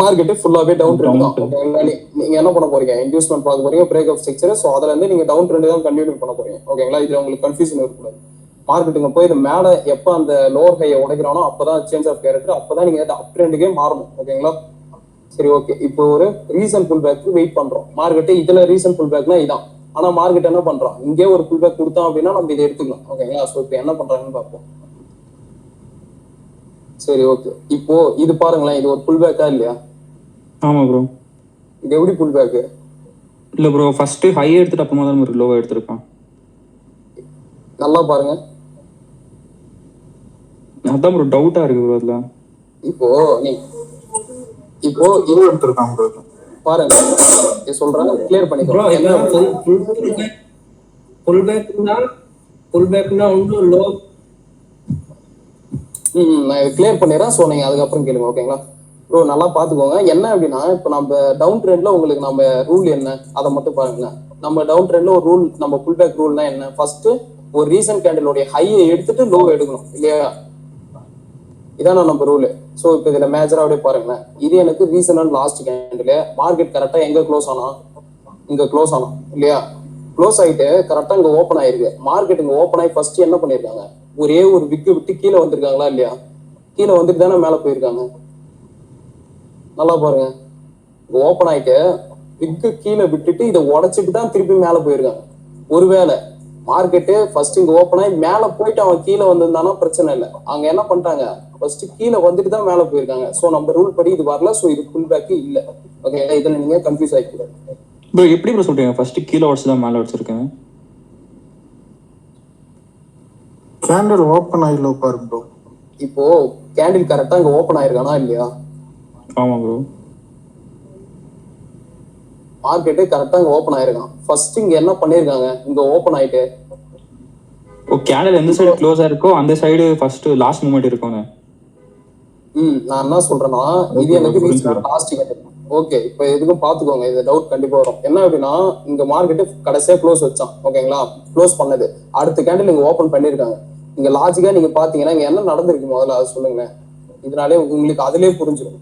மார்க்கெட்டு ஃபுல்லாவே டவுன் ட்ரெண்ட் தான். ஓகேங்களா? நீங்க என்ன பண்ண போறீங்க, இன்வெஸ்ட்மெண்ட் பார்க்க போறீங்க, பிரேக் ஆஃப் ஸ்ட்ரக்சர். ஸோ அதுல இருந்து நீங்க டவுன் ட்ரெண்ட் தான் கண்டினியூ பண்ண போறீங்க. ஓகேங்களா? இதுல உங்களுக்கு கன்ஃபியூஷன் இருக்கக்கூடாது. மார்க்கெட்டுங்க போய் இது மேல எப்ப அந்த லோவர் ஹையை உடைக்கிறானோ அப்பதான் சேஞ்ச் ஆஃப் கேரக்டர், அப்பதான் நீங்க அப் ட்ரெண்டுக்கே மாறணும். ஓகேங்களா? சரி ஓகே. இப்போ ஒரு ரீசன் புல் பேக் வெயிட் பண்றோம். மார்க்கெட் இதுல ரீசன் புல் பேக்னா இதான். ஆனா மார்க்கெட் என்ன பண்றான், இங்கே ஒரு புல் பேக் கொடுத்தோம் அப்படின்னா நம்ம இதை எடுத்துக்கலாம். ஓகேங்களா? ஸோ இப்போ என்ன பண்றாங்கன்னு பார்ப்போம். சரி ஓகே. இப்போ இது பாருங்களேன், இது ஒரு புல் பேக்கா இல்லையா? ஆமா ப்ரோ. இது எப்படி புல் பேக்? இல்ல ப்ரோ, ஃபர்ஸ்ட் ஹை எடுத்துட்டு அப்புறமா தான் ஒரு லோவா எடுத்திருக்கான். நல்லா பாருங்க. அதான் ப்ரோ டவுட்டா இருக்கு ப்ரோ அதுல. இப்போ இது எடுத்திருக்கான் ப்ரோ. பாருங்க, இது சொல்றேன், கிளியர் பண்ணிக்கோ. ப்ரோ புல் பேக்னா ஒன்று லோ. நான் இது கிளியர் பண்ணிடுறேன். ஸோ நீங்க அதுக்கப்புறம் கேளுங்க. ஓகேங்களா ப்ரோ? நல்லா பாத்துக்கோங்க. என்ன அப்படின்னா இப்போ நம்ம டவுன் ட்ரெண்ட்ல உங்களுக்கு நம்ம ரூல் என்ன அதை மட்டும் பாருங்க. நம்ம டவுன் ட்ரெண்ட்ல ஒரு ரூல், நம்ம புல் பேக் ரூல்னா என்ன, ஃபர்ஸ்ட் ஒரு ரீசன்ட் கேண்டிலோடைய ஹையை எடுத்துட்டு லோ எடுக்கணும் இல்லையா? இதான் நம்ம ரூல். ஸோ இப்போ இதுல மேஜரா அப்படியே பாருங்களேன், இது எனக்கு reason and last candle. Market கரெக்டா எங்க க்ளோஸ் ஆனா, இங்க க்ளோஸ் ஆனோம் இல்லையா? க்ளோஸ் ஆயிட்டு கரெக்டா இங்க ஓப்பன் ஆயிருக்கு. மார்க்கெட் இங்க ஓப்பன் ஆகி ஃபர்ஸ்ட் என்ன பண்ணிருக்காங்க, ஒரே ஒரு விக்கு விட்டு கீழே வந்திருக்காங்களா இல்லையா? கீழே வந்துட்டு தானே மேல போயிருக்காங்க. நல்லா பாருங்க, இங்க ஓப்பன் ஆயிட்டு விக்கு கீழே விட்டுட்டு இதை உடைச்சிட்டு தான் திருப்பி மேல போயிருக்காங்க. ஒருவேளை மார்க்கெட்டு ஃபர்ஸ்ட் இங்க ஓப்பன் ஆகி மேல போயிட்டு அவன் கீழே வந்திருந்தானா பிரச்சனை இல்லை. அவங்க என்ன பண்ணிட்டாங்க, ஃபர்ஸ்ட் கீழே வந்துட்டு தான் மேல போயிருக்காங்க. ஸோ நம்ம ரூல் படி இது வரல. ஸோ இது புல் பேக் இல்லை. ஓகே, இதுல நீங்க கன்ஃபியூஸ் ஆகிக்கூடாது. ப்ரோ எப்படி ப்ரோ சொல்றீங்க, ஃபர்ஸ்ட் கீழே உடச்சு தான் மேல வச்சிருக்கேன்? கேண்டில் ஓப்பன் ஆகி லோ பாருங்க ப்ரோ. இப்போ கேண்டில் கரெக்டா இங்க ஓப்பன் ஆயிருக்கானா இல்லையா? ஆமா ப்ரோ. மார்க்கெட்டு கரெக்டா இங்க ஓப்பன் ஆயிருக்கான். ஃபர்ஸ்ட் இங்க என்ன பண்ணிருக்காங்க, இங்க ஓப்பன் ஆயிட்டு கேண்டில் எந்த சைடு க்ளோஸ் ஆயிருக்கோ அந்த சைடு ஃபர்ஸ்ட் லாஸ்ட் மூமெண்ட் இருக்கும்னு. நான் என்ன சொல்றேன்னா, இது எனக்கு லாஸ்ட் கேண்டில். ஓகே, இப்போ எதுக்கும் பாத்துக்கோங்க, இது டவுட் கண்டிப்பா வரும். என்ன அப்படின்னா, இங்க மார்க்கெட்டு கடைசியா க்ளோஸ் வச்சான். ஓகேங்களா? க்ளோஸ் பண்ணது அடுத்த கேண்டில் இங்க ஓப்பன் பண்ணிருக்காங்க. இங்க லாஜிக்கா நீங்க பாத்தீங்கன்னா இங்க என்ன நடந்திருக்கு முதல்ல அதை சொல்லுங்களேன். இதனாலே உங்களுக்கு அதுலயே புரிஞ்சிடும்.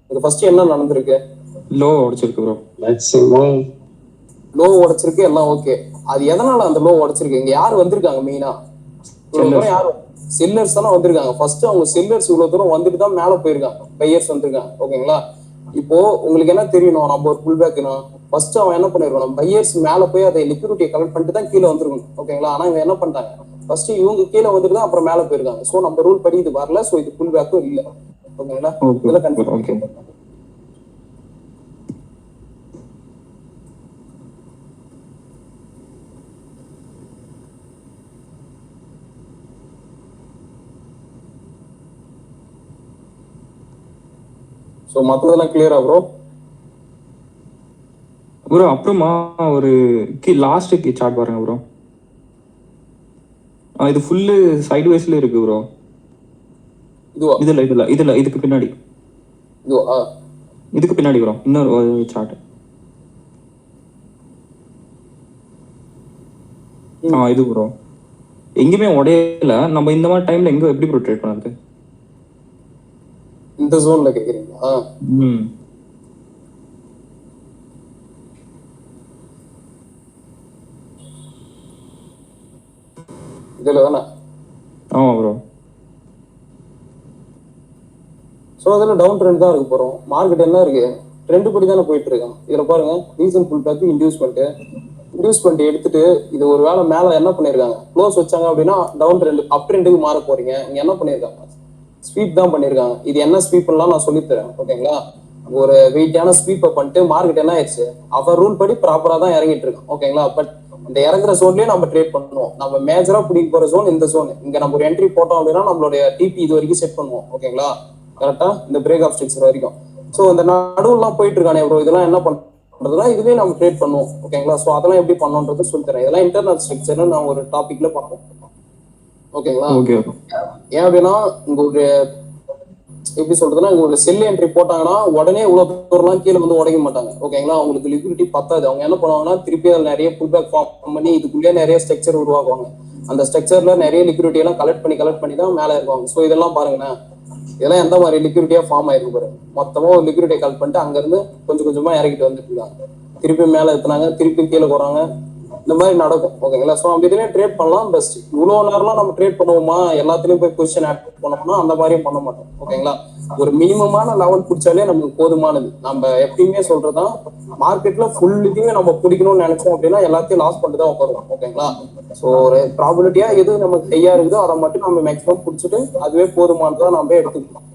இங்க ஃபர்ஸ்ட் என்ன நடந்திருக்கு? லோ உடைச்சிருக்கு ப்ரோ. மேக்ஸிமம் லோ உடைச்சிருக்கு, எல்லாம் ஓகே. அது எதனால அந்த லோ உடைச்சிருக்கு? இங்க யாரு வந்திருக்காங்க மெயினா? இவ்வளவு தூரம் யாரு? செல்லர்ஸ் தானே வந்திருக்காங்க. ஃபர்ஸ்ட் அவங்க செல்லர்ஸ் இவ்வளவு தூரம் வந்துட்டு தான் மேல போயிருக்காங்க, பையர்ஸ் வந்திருக்காங்க. ஓகேங்களா? இப்போ உங்களுக்கு என்ன தெரியணும், நம்ம ஒரு புல் பேக்னா ஃபர்ஸ்ட் அவன் என்ன பண்ணிருக்கணும், பையர்ஸ் மேல போய் அதை லிக்விடிட்டியை கலெக்ட் பண்ணிட்டு தான் கீழே வந்துருக்கணும். ஓகேங்களா? ஆனா இவங்க என்ன பண்ணிட்டாங்க, ஃபர்ஸ்ட் இவங்க கீழே வந்துட்டு தான் அப்புறம் மேல போயிருக்காங்க. சோ நம்ம ரூல் படி இது வரல, சோ இது புல் பேக்கும் இல்ல. ஓகேங்களா? இதெல்லாம் கன்ஃபார்ம். சோ மத்ததெல்லாம் கிளியரா ப்ரோ? ப்ரோ அப்புறமா ஒரு லாஸ்ட் சார்ட் பாருங்க ப்ரோ. இது ஃபுல்லு சைடு வைஸ்ல இருக்கு ப்ரோ. இதுவா? இதுல இதுக்கு பின்னாடி. இதுவா? இதுக்கு பின்னாடி ப்ரோ இன்னொரு சார்ட். இது ப்ரோ எங்கேயுமே உடையல. நம்ம இந்த மாதிரி டைம்ல எங்க எப்படி ப்ரோ ட்ரேட் பண்றது? இந்த ஜோன்ல கேக்குறீங்களா? இதுல தானே? ஆமா ப்ரோ. சோ அதுல டவுன் ட்ரெண்ட் தான் இருக்கு போறோம். மார்க்கெட் என்ன இருக்கு, ட்ரெண்ட் படி தானே போயிட்டு இருக்கான். இதுல பாருங்க, ரீசன்ட் புல் பேக் இன்டியூஸ் பண்ணிட்டு எடுத்துட்டு இது ஒரு வேளை மேல என்ன பண்ணிருக்காங்க, க்ளோஸ் வச்சாங்க அப்படின்னா டவுன் ட்ரெண்ட் அப் ட்ரெண்டுக்கு மாற போறீங்க. இங்க என்ன பண்ணிருக்காங்க, ஸ்வீப் தான் பண்ணிருக்காங்க. இது என்ன ஸ்வீப்லாம் நான் சொல்லித்தரேன். ஓகேங்களா? ஒரு வெயிட்டான ஸ்வீப்பை பண்ணிட்டு மார்க்கெட் என்ன ஆயிடுச்சு, அவர் ரூல் படி ப்ராப்பரா தான் இறங்கிட்டு இருக்கோம். ஓகேங்களா? பட் இந்த இறங்குற ஜோன்லயே நம்ம ட்ரேட் பண்ணுவோம். நம்ம மேஜரா பிடிக்க போற ஜோன் இந்த ஜோன். இங்க நம்ம ஒரு என்ட்ரி போட்டோம் அப்படின்னா நம்மளுடைய டிபி இது வரைக்கும் செட் பண்ணுவோம். ஓகேங்களா? கரெக்டா இந்த பிரேக் ஆஃப் ஸ்ட்ரக்சர் வரைக்கும். சோ இந்த நடுவுலாம் போயிட்டு இருக்கானே ப்ரோ, இதெல்லாம் என்ன பண்றதுன்னா இதுலயே நம்ம ட்ரேட் பண்ணுவோம். ஓகேங்களா? சோ அதெல்லாம் எப்படி பண்ணணும்ன்றது சொல்லி தரேன். இதெல்லாம் இன்டர்னல் ஸ்ட்ரக்சர்னு நான் ஒரு டாபிக்ல பார்ப்போம். ஓகேங்களா? ஏன் அப்படின்னா இங்க ஒரு எப்படி சொல்றதுன்னா, இங்க ஒரு செல் என்ட்ரி போட்டாங்கன்னா உடனே இவ்வளவு தூரம்லாம் கீழே வந்து உடைக்க மாட்டாங்க. ஓகேங்களா? அவங்களுக்கு லிக்விடிட்டி பத்தாது. அவங்க என்ன பண்ணுவாங்கன்னா திருப்பி அதில் நிறைய புல் பேக் ஃபார்ம் பண்ணி இதுக்குள்ளேயே நிறைய ஸ்ட்ரக்சர் உருவாக்குவாங்க. அந்த ஸ்ட்ரக்சர்ல நிறைய லிக்விடிட்டி எல்லாம் கலெக்ட் பண்ணி தான் மேலே இருப்பாங்க. ஸோ இதெல்லாம் பாருங்கண்ணா, இதெல்லாம் எந்த மாதிரி லிக்விடிட்டியா ஃபார்ம் ஆயிருக்கு பாருங்க. மொத்தமா ஒரு லிக்விடிட்டியை கலெக்ட் பண்ணிட்டு அங்க இருந்து கொஞ்சம் கொஞ்சமா இறக்கிட்டு வந்துட்டு இருக்காங்க. திருப்பி மேல எத்துனாங்க, திருப்பி கீழே போறாங்க. இந்த மாதிரி நடக்கும். ஓகேங்களா? ஸோ அப்படி இதுலயே ட்ரேட் பண்ணலாம். பெஸ்ட். இவ்வளவு நேரம்லாம் நம்ம ட்ரேட் பண்ணுவோமா, எல்லாத்துலயும் போய் பொசிஷன் ஆட் பண்ணோம்னா அந்த மாதிரியும் பண்ண மாட்டோம். ஓகேங்களா? ஒரு மினிமமான லெவல் பிடிச்சாலே நமக்கு போதுமானது. நம்ம எப்பயுமே சொல்றதுதான், மார்க்கெட்ல ஃபுல் இதுவுமே நம்ம பிடிக்கணும்னு நினைச்சோம் அப்படின்னா எல்லாத்தையும் லாஸ் பண்ணிட்டு தான் உட்காருவோம். ஓகேங்களா? ஸோ ஒரு ப்ராபபிலிட்டியா எது நமக்கு கையா இருக்குதோ அதை மட்டும் நம்ம மேக்ஸிமம் பிடிச்சிட்டு அதுவே போதுமானதான் நம்ம எடுத்துக்கணும்.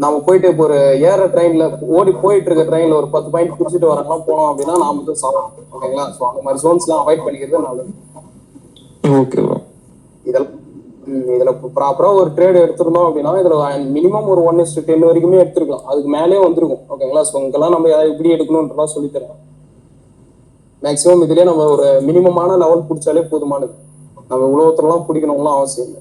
நம்ம போயிட்டு இப்போ ஒரு ஏற ட்ரெயின்ல ஓடி போயிட்டு இருக்க ட்ரெயின்ல ஒரு 10 பாயிண்ட் குடிச்சிட்டு வரலாம் போனோம் அப்படின்னா நாம வந்து சாப்பிடும். ஓகேங்களா? ஸோ அந்த மாதிரி ஜோன்ஸ் எல்லாம் அவாய்ட் பண்ணிக்கிறது நல்லது. Okay bro. இதுல ப்ராப்பரா ஒரு ட்ரேட் எடுத்திருந்தோம் அப்படின்னா இதுல மினிமம் ஒரு 1:10 வரைக்குமே எடுத்திருக்கலாம். அதுக்கு மேலே வந்திருக்கும். ஓகேங்களா? ஸோ இங்கெல்லாம் நம்ம எப்படி எடுக்கணும்ன்றதான் சொல்லித்தரேன். மேக்ஸிமம் இதுலயே நம்ம ஒரு மினிமமான லெவல் பிடிச்சாலே போதுமானது. நம்ம உலகத்துலாம் பிடிக்கணும்லாம் அவசியம் இல்லை.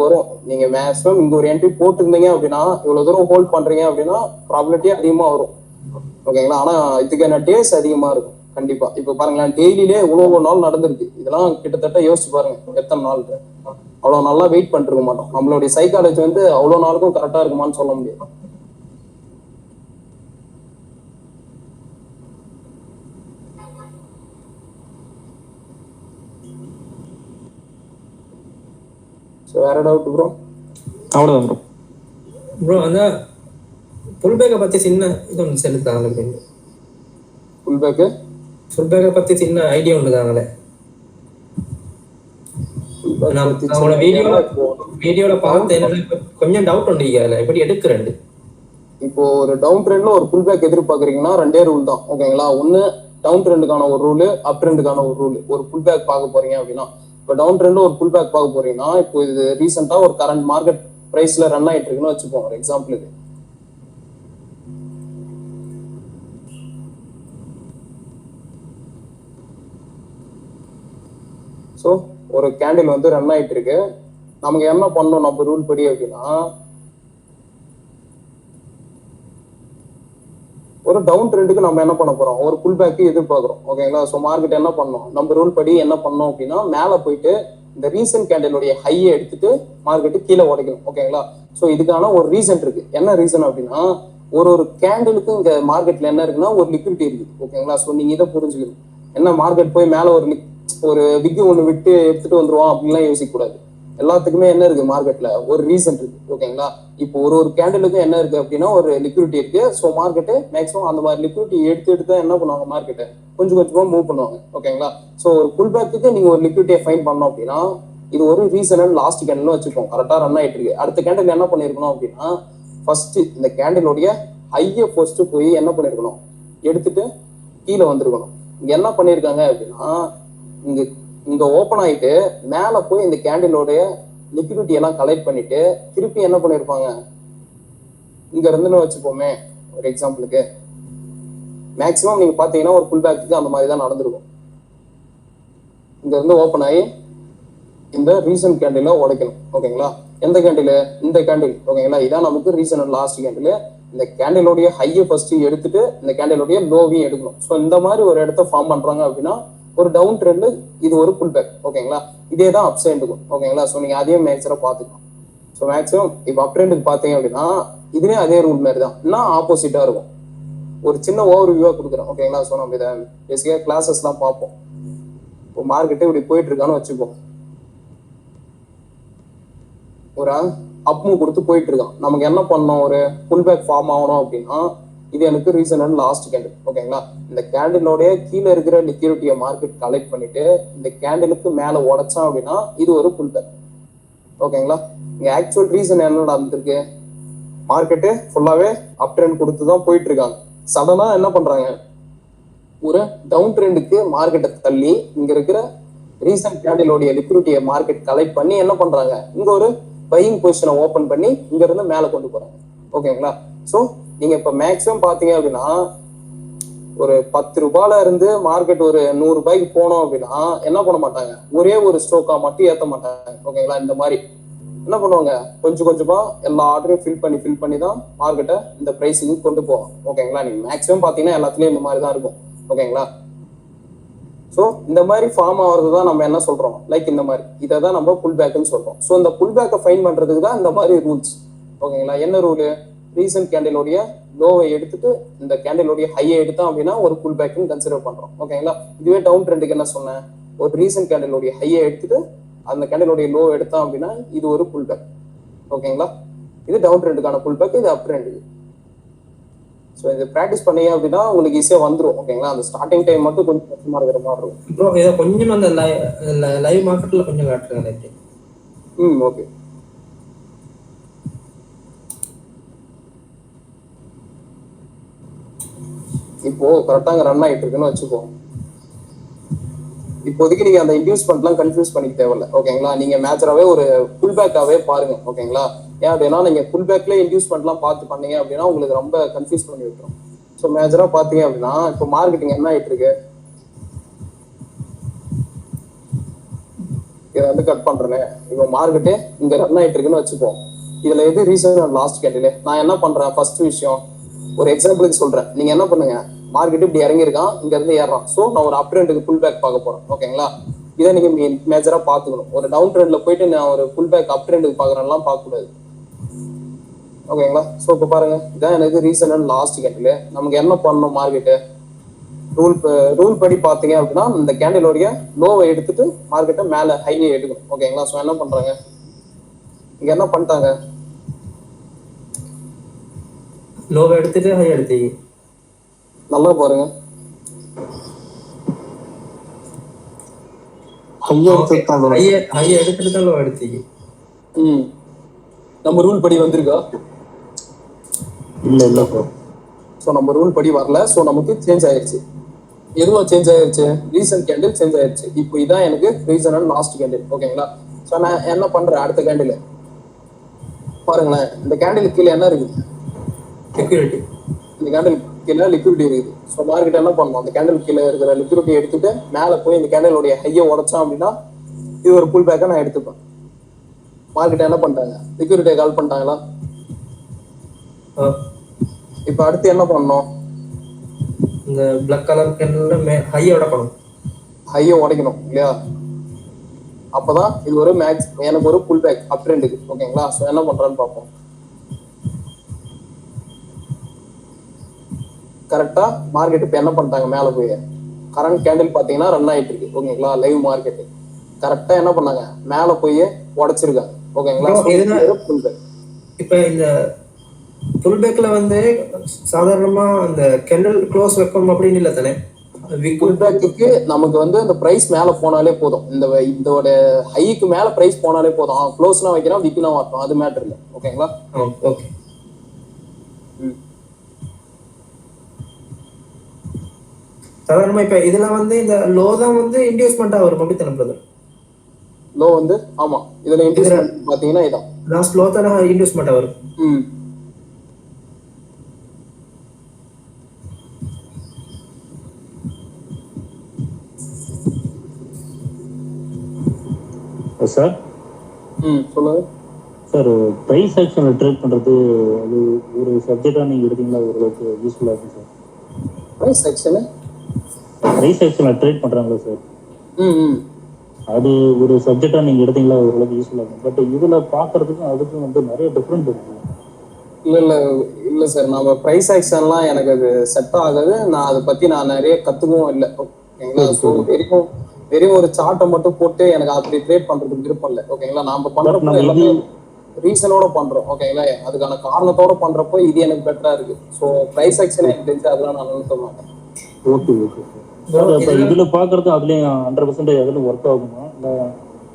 வரும். நீங்க மேக்ஸிமம் இங்க ஒரு என்ட்ரி போட்டுருந்தீங்க அப்படின்னா இவ்வளவு தூரம் ஹோல்ட் பண்றீங்க அப்படின்னா ப்ராபபிலிட்டி அதிகமா வரும். ஓகேங்களா? ஆனா இதுக்கான டேஸ் அதிகமா இருக்கும். கண்டிப்பா இப்ப பாருங்களேன், டெய்லிலே இவ்வளவு நாள் நடந்திருக்கு. இதெல்லாம் கிட்டத்தட்ட யோசிச்சு பாருங்க எத்தனை நாள். அவ்வளவு நல்லா வெயிட் பண்ணிட்டு இருக்க மாட்டோம். நம்மளுடைய சைக்காலஜி வந்து அவ்வளவு நாளுக்கும் கரெக்டா இருக்குமான்னு சொல்ல முடியாது. வேற டவுட் ப்ரோ? அவ்வளவுதான் ப்ரோ. ப்ரோ அந்த புல் பேக்கை பத்தி சின்ன இது ஒன்று செலுத்தாங்களே. புல் பேக்கை பத்தி சின்ன ஐடியா ஒன்று தாங்களே. நம்மளோட வீடியோல பார்த்தேன், கொஞ்சம் டவுட் உண்டு. எப்படி எடுக்கிறேன். இப்போ ஒரு டவுன் ட்ரெண்ட்ல ஒரு புல் பேக் எதிர்பார்க்குறீங்கன்னா ரெண்டே ரூல் தான். ஓகேங்களா? ஒன்னு டவுன் ட்ரெண்டுக்கான ஒரு ரூல், அப் ட்ரெண்டுக்கான ஒரு ரூல். ஒரு புல் பேக் பார்க்க போறீங்க அப்படின்னா, இப்போ டவுன் ட்ரெண்ட் ஒரு புல் பேக் பார்க்க போறீங்கன்னா, இப்போ இது ரீசெண்டா ஒரு கரண்ட் மார்க்கெட் பிரைஸ்ல ரன் ஆயிட்டு இருக்குன்னு வச்சுப்போம். ஒரு எக்ஸாம்பிள் இது. ஸோ ஒரு கேண்டில் வந்து ரன் ஆயிட்டு இருக்கு. நமக்கு என்ன பண்ணணும் நம்ம ரூல் படி அப்படின்னா, ஒரு டவுன் ட்ரெண்டுக்கு நம்ம என்ன பண்ண போறோம், ஒரு புல் பேக்கு எதிர்பார்க்கிறோம். ஓகேங்களா? ஸோ மார்க்கெட் என்ன பண்ணணும், நம்ம ரூல் படி என்ன பண்ணோம் அப்படின்னா, மேல போயிட்டு இந்த ரீசன்ட் கேண்டிலுடைய ஹையை எடுத்துட்டு மார்க்கெட்டு கீழே உடைக்கணும். ஓகேங்களா? ஸோ இதுக்கான ஒரு ரீசன் இருக்கு. என்ன ரீசன் அப்படின்னா, ஒரு கேண்டிலுக்கும் இங்க மார்க்கெட்ல என்ன இருக்குன்னா ஒரு லிக்விடிட்டி இருக்குது. ஓகேங்களா? ஸோ நீங்க இதை புரிஞ்சுக்கணும். என்ன மார்க்கெட் போய் மேல ஒரு விக்கு ஒன்று விட்டு எடுத்துட்டு வந்துருவான் அப்படின்லாம் யோசிக்க கூடாது. எல்லாத்துக்குமே என்ன இருக்கு மார்க்கெட்ல ஒரு ரீசன் இருக்கு. ஓகேங்களா? இப்போ ஒரு கேண்டிலுக்கும் என்ன இருக்கு அப்படின்னா ஒரு லிக்விடிட்டி இருக்கு. ஸோ மார்க்கெட்டு மேக்ஸிமம் அந்த மாதிரி லிக்விடிட்டி எடுத்து என்ன பண்ணுவாங்க, மார்க்கெட்டை கொஞ்சம் கொஞ்சமா மூவ் பண்ணுவாங்க. ஓகேங்களா? ஸோ ஒரு புல் பேக்கு நீங்க ஒரு லிக்விடிட்டியை ஃபைன் பண்ணோம் அப்படின்னா இது ஒரு ரீசனல் லாஸ்ட் கேண்டில் வச்சுப்போம். கரெக்டா ரன் ஆயிட்டு இருக்கு. அடுத்த கேண்டில் என்ன பண்ணிருக்கணும் அப்படின்னா, ஃபர்ஸ்ட் இந்த கேண்டிலுடைய ஹையை ஃபர்ஸ்ட் போய் என்ன பண்ணிருக்கணும், எடுத்துட்டு கீழே வந்திருக்கணும். இங்க என்ன பண்ணிருக்காங்க அப்படின்னா, இங்க ஓப்பன் ஆயிட்டு மேல போய் இந்த கேண்டிலோடைய லிக்விடிட்டி எல்லாம் கலெக்ட் பண்ணிட்டு திருப்பி என்ன பண்ணிருப்பாங்க, இங்க இருந்துன்னு வச்சுப்போமே ஒரு எக்ஸாம்பிளுக்கு, மேக்சிமம் நீங்க பாத்தீங்கன்னா ஒரு புல் பேக்கு அந்த மாதிரி தான் நடந்திருக்கும். இங்க இருந்து ஓப்பன் ஆகி இந்த ரீசன்ட் கேண்டில உடைக்கணும். ஓகேங்களா? எந்த கேண்டில்? இந்த கேண்டில். ஓகேங்களா? இதான் நமக்கு ரீசன் லாஸ்ட் கேண்டில். இந்த கேண்டிலோடைய ஹையை ஃபர்ஸ்ட் எடுத்துட்டு இந்த கேண்டிலோடைய லோவையும் எடுக்கணும். ஸோ இந்த மாதிரி ஒரு இடத்த ஃபார்ம் பண்றாங்க அப்படின்னா ஒரு டவுன் ட்ரெண்ட், இது ஒரு புல் பேக். ஓகேங்களா? இதே தான் அப் சைடுக்கும். ஓகேங்களா? ஸோ நீங்க அதையும் மேக்ஸரா பாத்துக்கலாம். ஸோ மேக்ஸிமம் இப்போ அப் ட்ரெண்டுக்கு பாத்தீங்க அப்படின்னா இதுவே அதே ரூல் மாதிரி தான், இன்னும் ஆப்போசிட்டா இருக்கும். ஒரு சின்ன ஓவர் வியூவா கொடுக்குறேன். ஓகேங்களா? ஸோ நம்ம இதை பேசிக்கா கிளாஸஸ்லாம் பார்ப்போம். இப்போ மார்க்கெட்டு இப்படி போயிட்டு இருக்கான்னு வச்சுப்போம். ஒரு அப் மூவ் கொடுத்து போயிட்டு இருக்கான். நமக்கு என்ன பண்ணணும், ஒரு புல் பேக் ஃபார்ம் ஆகணும் அப்படின்னா இது எனக்கு ரீசன் லாஸ்ட் கேண்டில். ஓகேங்களா? இந்த கேண்டிலோடைய கீழே இருக்கிற லிக்விடிட்டியை மார்க்கெட் கலெக்ட் பண்ணிட்டு இந்த கேண்டிலுக்கு மேல உடைச்சான் அப்படின்னா இது ஒரு புல் பேக். ஓகேங்களா? இங்க ஆக்சுவல் ரீசன் என்ன நடந்திருக்கு, மார்க்கெட்டு ஃபுல்லாவே அப் ட்ரெண்ட் கொடுத்து தான் போயிட்டு இருக்காங்க. சடனா என்ன பண்றாங்க, ஒரு டவுன் ட்ரெண்டுக்கு மார்க்கெட்டை தள்ளி இங்க இருக்கிற ரீசன்ட் கேண்டிலோடைய லிக்விடிட்டியை மார்க்கெட் கலெக்ட் பண்ணி என்ன பண்றாங்க, இங்க ஒரு பையிங் பொசிஷனை ஓபன் பண்ணி இங்க இருந்து மேல கொண்டு போறாங்க. ஓகேங்களா? சோ நீங்க இப்ப மேக்ஸிமம் பாத்தீங்க அப்படின்னா ஒரு 10 ரூபாயில இருந்து மார்க்கெட் ஒரு 100 ரூபாய்க்கு போனோம் அப்படின்னா என்ன பண்ண மாட்டாங்க, ஒரே ஒரு ஸ்டோக்கா மட்டும் ஏத்த மாட்டாங்க. ஓகேங்களா? இந்த மாதிரி என்ன பண்ணுவாங்க, கொஞ்சம் கொஞ்சமா எல்லா ஆர்டரையும் ஃபில் பண்ணி தான் மார்க்கெட்டை இந்த பிரைஸுக்கு கொண்டு போவாங்க. ஓகேங்களா? நீங்க மேக்ஸிமம் பாத்தீங்கன்னா எல்லாத்துலயும் இந்த மாதிரி தான் இருக்கும். ஓகேங்களா? ஸோ இந்த மாதிரி ஃபார்ம் ஆகிறது தான் நம்ம என்ன சொல்றோம், லைக் இந்த மாதிரி இதை தான் நம்ம புல் பேக்குன்னு சொல்றோம். ஸோ இந்த புல் பேக்கை ஃபைன் பண்றதுக்கு தான் இந்த மாதிரி ரூல்ஸ். ஓகேங்களா? என்ன ரூலு, ரீசன்ட் கேண்டிலோடைய லோவை எடுத்துட்டு இந்த கேண்டிலோடைய ஹையை எடுத்தோம் அப்படின்னா ஒரு புல் பேக்குன்னு கன்சிடர் பண்றோம். ஓகேங்களா? இதுவே டவுன் ட்ரெண்டுக்கு என்ன சொன்னேன், ஒரு ரீசன்ட் கேண்டிலோடைய ஹையை எடுத்துட்டு அந்த கேண்டிலோடைய லோ எடுத்தோம் அப்படின்னா இது ஒரு புல் பேக். ஓகேங்களா? இது டவுன் ட்ரெண்டுக்கான புல் பேக், இது அப் ட்ரெண்டுக்கு. ஸோ இது ப்ராக்டிஸ் பண்ணீங்க அப்படின்னா உங்களுக்கு ஈஸியா வந்துடும். ஓகேங்களா? அந்த ஸ்டார்டிங் டைம் மட்டும் கொஞ்சம் கஷ்டமா இருக்கிற மாதிரி இருக்கும். ப்ரோ இதை கொஞ்சம் அந்த லைவ் மார்க்கெட்ல கொஞ்சம் காட்டுறேன். ஓகே. இப்போ கரெக்டாக ரன் ஆகிட்டு இருக்குன்னு வச்சுப்போம். இப்போதைக்கு நீங்க அந்த இன்டியூஸ்மெண்ட்லாம் கன்ஃபியூஸ் பண்ணிக்க தேவையில்ல. ஓகேங்களா? நீங்க மேட்சராகவே ஒரு புல் பேக்காவே பாருங்க. ஓகேங்களா? ஏன் அப்படின்னா நீங்க புல் பேக்ல இன்டியூஸ்மெண்ட்லாம் பார்த்து பண்ணீங்க அப்படின்னா உங்களுக்கு ரொம்ப கன்ஃபியூஸ் பண்ணி விட்டுரும். ஸோ மேஜரா பாத்தீங்க அப்படின்னா இப்போ மார்க்கெட்டிங் என்ன ஆயிட்டு இருக்கு, இதை வந்து கட் பண்றேன். இப்போ மார்க்கெட்டு இங்க ரன் ஆயிட்டு இருக்குன்னு வச்சுப்போம். இதுல எது ரீசன் லாஸ்ட் கேண்டில், நான் என்ன பண்றேன், ஃபர்ஸ்ட் விஷயம் ஒரு எக்ஸாம்பிளுக்கு சொல்றேன். நீங்க என்ன பண்ணுங்க, மார்க்கெட் இப்படி இறங்கிருக்கான், இங்க இருந்து ஏறான். ஸோ நான் ஒரு அப் ட்ரெண்டுக்கு புல் பேக் பார்க்க போறேன். ஓகேங்களா? இதை நீங்க மேஜரா பாத்துக்கணும். ஒரு டவுன் ட்ரெண்ட்ல போயிட்டு நான் ஒரு புல் பேக் அப் ட்ரெண்டுக்கு பாக்குறேன்லாம் பார்க்க கூடாது. ஓகேங்களா? ஸோ இப்போ பாருங்க, இதான் எனக்கு ரீசன் லாஸ்ட் கேண்டில். நமக்கு என்ன பண்ணணும், மார்க்கெட்டு ரூல் படி பாத்தீங்க அப்படின்னா இந்த கேண்டிலோடைய லோவை எடுத்துட்டு மார்க்கெட்டை மேல ஹையை எடுக்கணும். ஓகேங்களா? ஸோ என்ன பண்றாங்க, இங்க என்ன பண்ணிட்டாங்க, லோவை எடுத்துட்டு ஹை எடுத்தீங்க. நல்லா பாருங்க, ஹையை எடுத்துட்டு தான் லோ எடுத்தீங்க. நம்ம ரூல் படி வந்திருக்கா? இல்ல. ஸோ நம்ம ரூல் படி வரல. ஸோ நமக்கு சேஞ்ச் ஆயிடுச்சு. எதுவும் சேஞ்ச் ஆயிடுச்சு, ரீசன்ட் கேண்டில் சேஞ்ச் ஆயிடுச்சு. இப்போ இதான் எனக்கு ரீசன் லாஸ்ட் கேண்டில். ஓகேங்களா? ஸோ நான் என்ன பண்றேன், அடுத்த கேண்டில் பாருங்களேன். இந்த கேண்டில் கீழே என்ன இருக்குது, செக்யூரிட்டி. இந்த கேண்டில் கீழே லிக்விடிட்டி இருக்குது. ஸோ மார்க்கெட் என்ன பண்ணணும், அந்த கேண்டில் கீழே இருக்கிற லிக்விடிட்டி எடுத்துட்டு மேலே போய் இந்த கேண்டிலோடைய ஹையை உடைச்சான் அப்படின்னா இது ஒரு புல் பேக்கை நான் எடுத்துப்பேன். மார்க்கெட் என்ன பண்ணிட்டாங்க, லிக்விடிட்டியை கால் பண்ணிட்டாங்களா? இப்ப அடுத்து என்ன பண்ணணும், இந்த பிளாக் கலர் கேண்டில் ஹையை உடைக்கணும். ஹையை உடைக்கணும் இல்லையா? அப்பதான் இது ஒரு மேக்ஸ் எனக்கு ஒரு புல் பேக் அப் ட்ரெண்டுக்கு. ஓகேங்களா? ஸோ என்ன பண்றான்னு பார்ப்போம். கரெக்டா மார்க்கெட் இப்ப என்ன பண்ணிட்டாங்க, மேல போய் கரண்ட் கேண்டில் பாத்தீங்கன்னா ரன் ஆயிட்டு இருக்கு. ஓகேங்களா? லைவ் மார்க்கெட் கரெக்டா என்ன பண்ணாங்க, மேல போய் உடைச்சிருக்காங்க. ஓகேங்களா? இப்ப இந்த புல் பேக்ல வந்து சாதாரணமா அந்த கேண்டில் க்ளோஸ் வைக்கணும் அப்படின்னு இல்லை தானே? புல் பேக்கு நமக்கு வந்து அந்த பிரைஸ் மேல போனாலே போதும், இதோட ஹைக்கு மேல பிரைஸ் போனாலே போதும். க்ளோஸ்னா வைக்கிறான், விக்னா வரட்டும், அது மேட்டர் இல்லை. ஓகேங்களா? ஓகே. சாதாரணமா இப்ப இதுல வந்து இந்த லோ தான் வந்து இன்டியூஸ்மெண்டா வரும் அப்படித்தானே பிரதர்? லோ வந்து ஆமா, இதுல இன்டியூஸ்மெண்ட் பாத்தீங்கன்னா இதான் லாஸ்ட் லோ தான இன்டியூஸ்மெண்டா வரும். சார் சொல்லுங்க சார். பிரைஸ் ஆக்ஷன்ல ட்ரேட் பண்றது அது ஒரு சப்ஜெக்டா நீங்க எடுத்தீங்களா ஓரளவுக்கு யூஸ்ஃபுல்லா இருக்கும் சார்? பிரைஸ் ஆக்ஷன் ட்ரேட் பண்றாங்களா சார், அது ஒரு சப்ஜெக்டா நீங்க எடுத்தீங்களா ஓரளவுக்கு யூஸ்ஃபுல்லா இருக்கும். பட் இதுல பாக்குறதுக்கும் அதுக்கும் வந்து நிறைய டிஃபரெண்ட் இருக்கு. இல்ல சார், நம்ம பிரைஸ் ஆக்ஷன்லாம் எனக்கு அது செட் ஆகாது. நான் அதை பத்தி நான் நிறைய கத்துக்கவும் இல்லை. ஓகேங்களா? ஸோ வெறும் ஒரு சார்ட்டை மட்டும் போட்டு எனக்கு அப்படி ட்ரேட் பண்றதுக்கு விருப்பம் இல்லை. ஓகேங்களா? நாம பண்றப்போ எல்லாமே ரீசனோட பண்றோம். ஓகேங்களா? அதுக்கான காரணத்தோட பண்றப்போ இது எனக்கு பெட்டரா இருக்கு. ஸோ பிரைஸ் ஆக்ஷன் எனக்கு தெரிஞ்சு அதெல்லாம் நான் நினைக்க மாட்டேன். Okay sir. இதுல பாக்குறது அதுலயும் 100% அதுல ஒர்க் ஆகுமா?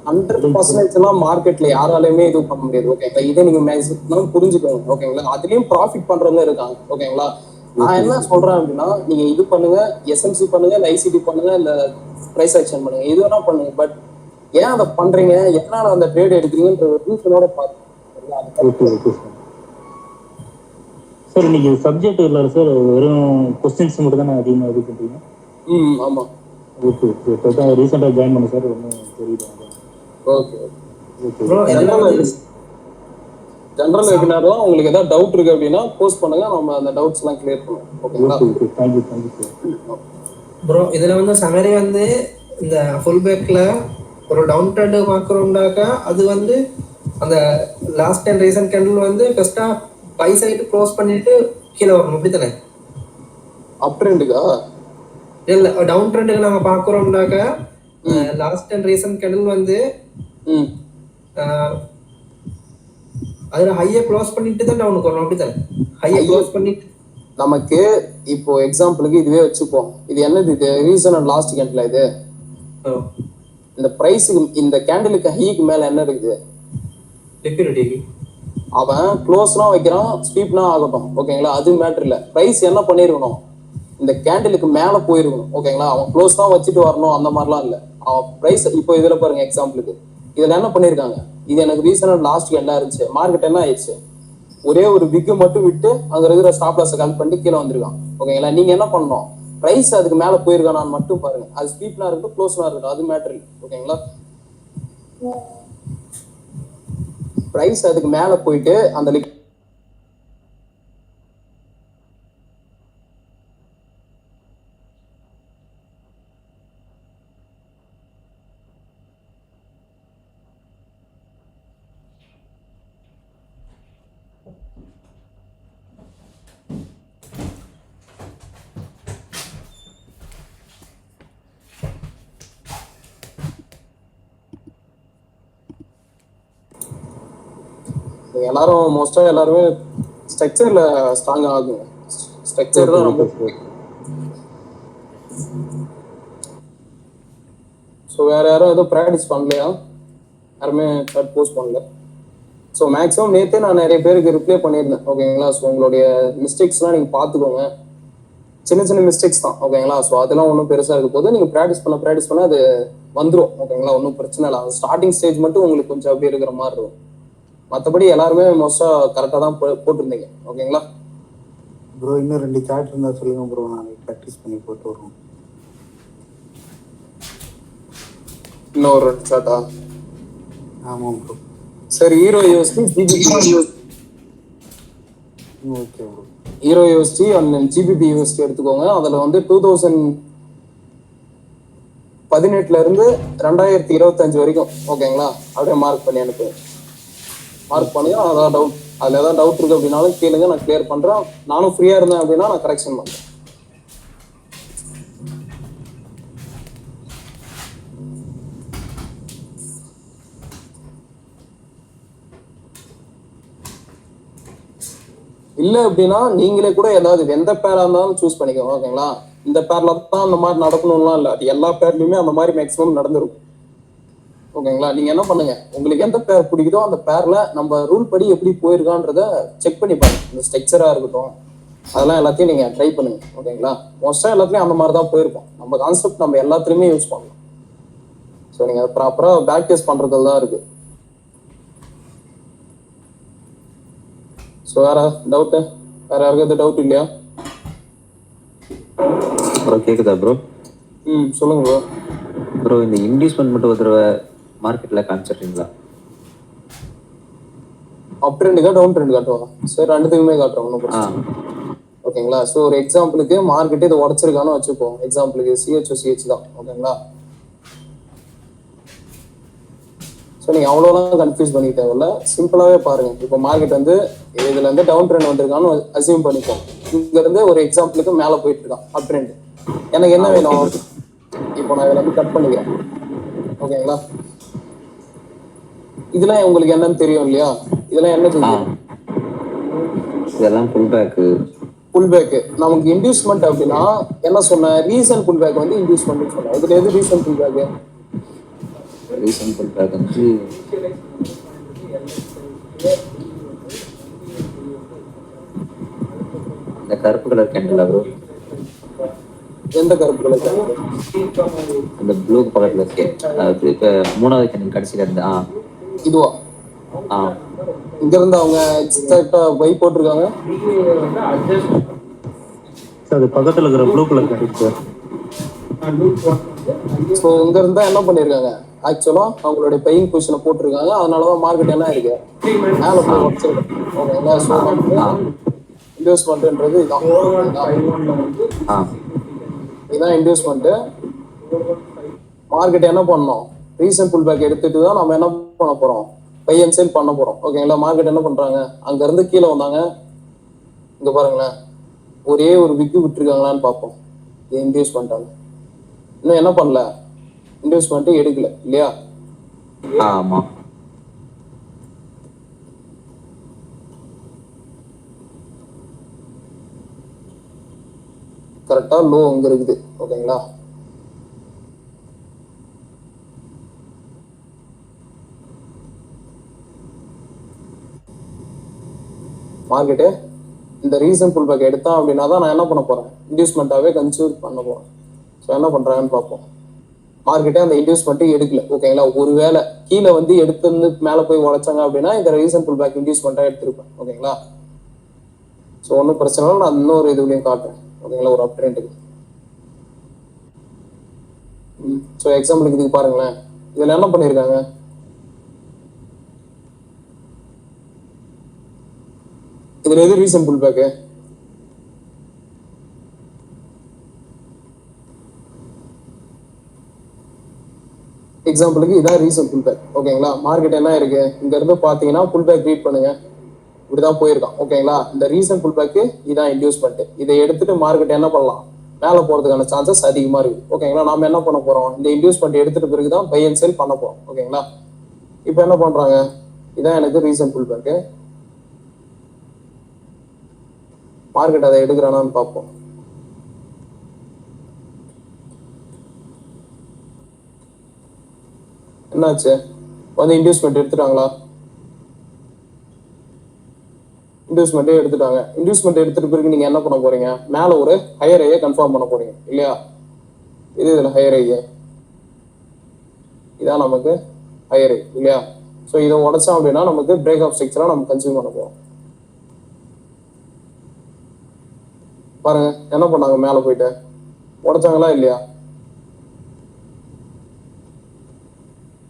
100% எல்லாம் மார்க்கெட்ல யாராலுமே இது பண்ண முடியாது. ஓகேங்களா? இதை நீங்க மேக்ஸிமம் புரிஞ்சுக்கணும். ஓகேங்களா? அதுலயும் ப்ராஃபிட் பண்றவங்க இருக்காங்க. ஓகேங்களா? நான் என்ன சொல்றேன் அப்படின்னா, நீங்க இது பண்ணுங்க, எஸ்எம்சி பண்ணுங்க, இல்ல ஐசிடி பண்ணுங்க, இல்ல பிரைஸ் ஆக்ஷன் பண்ணுங்க, இது வேணா பண்ணுங்க. பட் ஏன் அதை பண்றீங்க, எதனால அந்த ட்ரேட் எடுக்கிறீங்கன்ற ஒரு ரீசனோட பாருங்க. சார் இன்னைக்கு சப்ஜெக்ட் இல்ல சார், வெறும் क्वेश्चंस மட்டும் தான் அதிகமா இது பண்றீங்க. ஆமா. ஓகே. இப்போ ரீசன்ட்டா ஜாயின் பண்ண சார், ஒன்றும் தெரியல. ஓகே. ஜெனரல் வெபினார்லாம் உங்களுக்கு ஏதாவது டவுட் இருக்கு அப்படின்னா போஸ்ட் பண்ணுங்க, நம்ம அந்த டவுட்ஸ் எல்லாம் கிளியர் பண்ணுவோம். ஓகேங்களா? Thank you sir. ப்ரோ இதுல வந்து சமரி வந்து இந்த ஃபுல் பேக்ல ஒரு டவுன் ட்ரெண்ட் பார்க்குறோம்னாக்கா அது வந்து அந்த லாஸ்ட் 10 ரீசன்ட் கேண்டில் வந்து ஃபர்ஸ்டா பை சைடு க்ளோஸ் பண்ணிட்டு கீழே வரணும், அப்படி தானே? அப் ட்ரெண்டுக்கா இல்ல டவுன் ட்ரெண்டுக்கு நாங்க பார்க்குறோம்னாக்கா லாஸ்ட் 10 ரீசன்ட் கேண்டில் வந்து அதுல ஹையை க்ளோஸ் பண்ணிட்டு தான் டவுனுக்கு வரணும், அப்படி தானே? ஹையை க்ளோஸ் பண்ணிட்டு நமக்கு இப்போ எக்ஸாம்பிளுக்கு இதுவே வச்சுப்போம். இது என்னது, இது ரீசன் அண்ட் லாஸ்ட் கேண்டில். இது இந்த பிரைஸுக்கு இந்த கேண்டிலுக்கு ஹைக்கு மேல என்ன இருக்குது, அவன் க்ளோஸ்லாம் வைக்கிறான், ஸ்வீப்னா ஆகட்டும். ஓகேங்களா? அது மேட்டர் இல்ல. பிரைஸ் என்ன பண்ணிருக்கணும், இந்த கேண்டிலுக்கு மேல போயிருக்கணும். ஓகேங்களா? அவன் க்ளோஸ் தான் வச்சுட்டு வரணும், அந்த மாதிரிலாம் இல்ல. அவன் பிரைஸ் இப்போ இதுல பாருங்க, எக்ஸாம்பிளுக்கு இதுல என்ன பண்ணிருக்காங்க, இது எனக்கு ரீசன் அண்ட் லாஸ்ட் கேண்டா இருந்துச்சு. மார்க்கெட் என்ன ஆயிடுச்சு, ஒரே ஒரு விக்கு மட்டும் விட்டு அங்க இருக்கிற ஸ்டாப் லாஸ் கால் பண்ணிட்டு கீழே வந்திருக்கான். ஓகேங்களா? நீங்க என்ன பண்ணணும், பிரைஸ் அதுக்கு மேல போயிருக்கானான்னு மட்டும் பாருங்க. அது ஸ்வீப்னா இருக்கட்டும், க்ளோஸ்னா இருக்கட்டும், அது மேட்டர் இல்லை. ஓகேங்களா? பிரைஸ் அதுக்கு மேல போயிட்டு அந்த எல்லாரும் மோஸ்டா எல்லாருமே ஸ்ட்ரக்சர்ல ஸ்ட்ராங் ஆகுங்க. ஸ்ட்ரக்சர் தான் ரொம்ப. ஸோ வேற யாரும் எதுவும் ப்ராக்டிஸ் பண்ணலையா? யாருமே போஸ்ட் பண்ணல. ஸோ மேக்ஸிமம் நேற்றே நான் நிறைய பேருக்கு ரிப்ளை பண்ணியிருந்தேன். ஓகேங்களா? ஸோ உங்களுடைய மிஸ்டேக்ஸ்லாம் நீங்கள் பார்த்துக்கோங்க. சின்ன சின்ன மிஸ்டேக்ஸ் தான். ஓகேங்களா? ஸோ அதெல்லாம் ஒன்றும் பெருசாக இருக்க போது நீங்கள் ப்ராக்டிஸ் பண்ண அது வந்துடும். ஓகேங்களா? ஒன்றும் பிரச்சனை இல்லை. அது ஸ்டார்டிங் ஸ்டேஜ் மட்டும் உங்களுக்கு கொஞ்சம் அப்படியே இருக்கிற மாதிரி இருக்கும். மற்றபடி எல்லாருமே மோஸ்டா கரெக்டாக தான் போட்டிருந்தீங்க. ஓகேங்களா ப்ரோ? இன்னும் 2 சார்ட் இருந்தா சொல்லுங்க ப்ரோ, நான் ப்ராக்டிஸ் பண்ணி போட்டு வருவோம். இன்னொரு 2 சார்ட்டா? ஆமாம் ப்ரோ. சரி, hero USD, GBP. Okay bro. Hero USD and GBP USD எடுத்துக்கோங்க. அதில் வந்து 2000 2018 இருந்து 2025 வரைக்கும் ஓகேங்களா, அப்படியே மார்க் பண்ணி அனுப்புங்க. மார்க் பண்ணுங்க. அதான் டவுட், அதுல ஏதாவது டவுட் இருக்கு அப்படின்னாலும் கேளுங்க, நான் கிளியர் பண்றேன். நானும் ஃப்ரீயா இருந்தேன் அப்படின்னா நான் கரெக்ஷன் பண்றேன். இல்ல அப்படின்னா நீங்களே கூட ஏதாவது எந்த பேரா இருந்தாலும் சூஸ் பண்ணிக்கோங்க ஓகேங்களா. இந்த பேர்ல தான் அந்த மாதிரி நடக்கணும்லாம் இல்லை, அது எல்லா பேர்லயுமே அந்த மாதிரி மேக்ஸிமம் நடந்துருக்கும் ஓகேங்களா. நீங்க என்ன பண்ணுங்க, உங்களுக்கு எந்த பேர் பிடிக்குதோ அந்த பேர்ல நம்ம ரூல் படி எப்படி போயிருக்கான்றத செக் பண்ணி பாருங்க. இந்த ஸ்ட்ரக்சரா இருக்கட்டும் அதெல்லாம் எல்லாத்தையும் நீங்க ட்ரை பண்ணுங்க ஓகேங்களா. மோஸ்டா எல்லாத்துலயும் அந்த மாதிரி தான் போயிருப்போம். நம்ம கான்செப்ட் நம்ம எல்லாத்துலயுமே யூஸ் பண்ணலாம். ஸோ நீங்க ப்ராப்பரா பேக் டெஸ்ட் பண்றதுல தான் இருக்கு. ஸோ வேற டவுட்டு, வேற யாருக்காவது டவுட் இல்லையா? ப்ரோ கேக்குதா ப்ரோ? சொல்லுங்க ப்ரோ. ப்ரோ இந்த இன்வெஸ்ட்மெண்ட் மட்டும் ஒரு தடவை மார்க்கெட்ல காமிச்சிடுறீங்களா? அப் ட்ரெண்டுக்கா டவுன் ட்ரெண்ட் காட்டுவாங்க? சரி, ரெண்டுத்துக்குமே காட்டுறோம், ஒன்றும் பிரச்சனை ஓகேங்களா. ஸோ ஒரு எக்ஸாம்பிளுக்கு மார்க்கெட் இதை உடச்சிருக்கான்னு வச்சுப்போம். எக்ஸாம்பிளுக்கு சிஹெச் தான் ஓகேங்களா. ஸோ நீங்கள் அவ்வளோலாம் கன்ஃபியூஸ் பண்ணிக்க தேவையில்ல, சிம்பிளாகவே பாருங்க. இப்போ மார்க்கெட் வந்து இதுல இருந்து டவுன் ட்ரெண்ட் வந்திருக்கான்னு அசியூம் பண்ணிப்போம். இங்க இருந்து ஒரு எக்ஸாம்பிளுக்கு மேலே போயிட்டு இருக்கான் அப் ட்ரெண்ட். எனக்கு என்ன வேணும், இப்போ நான் இதுல இருந்து கட் பண்ணிக்கிறேன் ஓகேங்களா. இதெல்லாம் உங்களுக்கு என்னன்னு தெரியும் இல்லையா, இதெல்லாம் என்ன தெரியும்? இதெல்லாம் புல் பேக். நமக்கு இன்டியூஸ்மெண்ட் அப்படின்னா என்ன சொன்ன, ரீசன் புல் பேக் வந்து இன்டியூஸ்மெண்ட் சொன்னேன். இதுல எது reason pull back? Reason pull back வந்து இந்த கருப்பு கலர் கேண்டில் ப்ரோ. எந்த கருப்பு கலர் கேண்டில்? அந்த ப்ளூ பக்கத்துல இருக்கு, அது இப்ப மூணாவது கேண்டில் கடைசியில இருந்து. இதுவா? இங்க இருந்து அவங்க எக்ஸாக்ட்டா பை போட்டிருக்காங்க. அது பக்கத்துல இருக்கிற ப்ளூ கலர் கேண்டில். ஸோ இங்க இருந்தா என்ன பண்ணிருக்காங்க, ஆக்சுவலா அவங்களுடைய பையிங் பொசிஷனை போட்டிருக்காங்க. அதனாலதான் மார்க்கெட் என்ன இருக்கு, மேல போய் உடச்சிருக்கு ஓகேங்களா. ஸோ இன்வெஸ்ட்மெண்ட்ன்றது இதான் இன்வெஸ்ட்மெண்ட். மார்க்கெட் என்ன பண்ணோம், ரீசன்ட் புல் பேக் எடுத்துட்டு தான் நம்ம என்ன பண்ண போறோம், பை அண்ட் சேல் பண்ண போறோம் ஓகேங்களா. மார்க்கெட் என்ன பண்றாங்க, அங்க இருந்து கீழே வந்தாங்க. இங்க பாருங்களேன், ஒரே ஒரு விக்கு விட்டுருக்காங்களான்னு பார்ப்போம். இன்டியூஸ் பண்ணிட்டாங்க, இன்னும் என்ன பண்ணல, இன்வெஸ்ட்மெண்ட் எடுக்கல இல்லையா. ஆமா. கரெக்டா லோ அங்க இருக்குது ஓகேங்களா. மார்க்கெட்டு இந்த ரீசன் புல் பேக் எடுத்தான் அப்படின்னா தான் நான் என்ன பண்ண போறேன், இன்டியூஸ்மெண்ட்டாவே கன்சியூர் பண்ண போறேன். ஸோ என்ன பண்றாங்கன்னு பார்ப்போம். மார்க்கெட்டே அந்த இன்டியூஸ்மெண்ட்டு எடுக்கல ஓகேங்களா. ஒருவேளை கீழே வந்து எடுத்து மேலே போய் உழைச்சாங்க அப்படின்னா இந்த ரீசன் புல் பேக் இன்டியூஸ்மெண்ட்டாக எடுத்திருப்பேன் ஓகேங்களா. ஸோ ஒன்றும் பிரச்சனை இல்லை, நான் இன்னொரு இதுலையும் காட்டுறேன் ஓகேங்களா, ஒரு அப் ட்ரெண்டுக்கு. ஸோ எக்ஸாம்பிளுக்கு இதுக்கு பாருங்களேன், இதில் என்ன பண்ணியிருக்காங்க, இதுல எது ரீசன் புல் பேக்கு, எக்ஸாம்பிளுக்கு இதான் ரீசன் புல் பேக் ஓகேங்களா. மார்க்கெட் என்ன இருக்கு, இங்க இருந்து பாத்தீங்கன்னா புல் பேக் ரீட் பண்ணுங்க, இப்படிதான் போயிருக்கான் ஓகேங்களா. இந்த ரீசன் புல் பேக்கு இதான் இன்டியூஸ்மெண்ட். இதை எடுத்துட்டு மார்க்கெட் என்ன பண்ணலாம், மேல போறதுக்கான சான்சஸ் அதிகமா இருக்கு ஓகேங்களா. நாம என்ன பண்ண போறோம், இந்த இன்டியூஸ்மெண்ட் எடுத்துட்டு பிறகுதான் பை அண்ட் சேல் பண்ண போறோம் ஓகேங்களா. இப்போ என்ன பண்றாங்க, இதான் எனக்கு ரீசன் புல் பேக்கு. மார்க்கெட் அதை எடுக்கிறானான்னு பார்ப்போம். என்னாச்சு, வந்து இன்டியூஸ்மெண்ட் எடுத்துட்டாங்களா, இன்டியூஸ்மெண்ட்டே எடுத்துட்டாங்க. இன்டியூஸ்மெண்ட் எடுத்துட்டு பிறகு நீங்க என்ன பண்ண போறீங்க, மேல ஒரு ஹையர் ஐயை கன்ஃபார்ம் பண்ண போறீங்க இல்லையா. இதுல ஹையர் ஐ, இதான் நமக்கு ஹையர் ஐ இல்லையா. ஸோ இதை உடைச்சோம் அப்படின்னா நமக்கு பிரேக் ஆஃப் ஸ்ட்ரக்சரா நம்ம கன்சியூம் பண்ண போறோம். பாருங்க என்ன பண்ணாங்க, மேல போயிட்டு உடைச்சாங்களா இல்லையா.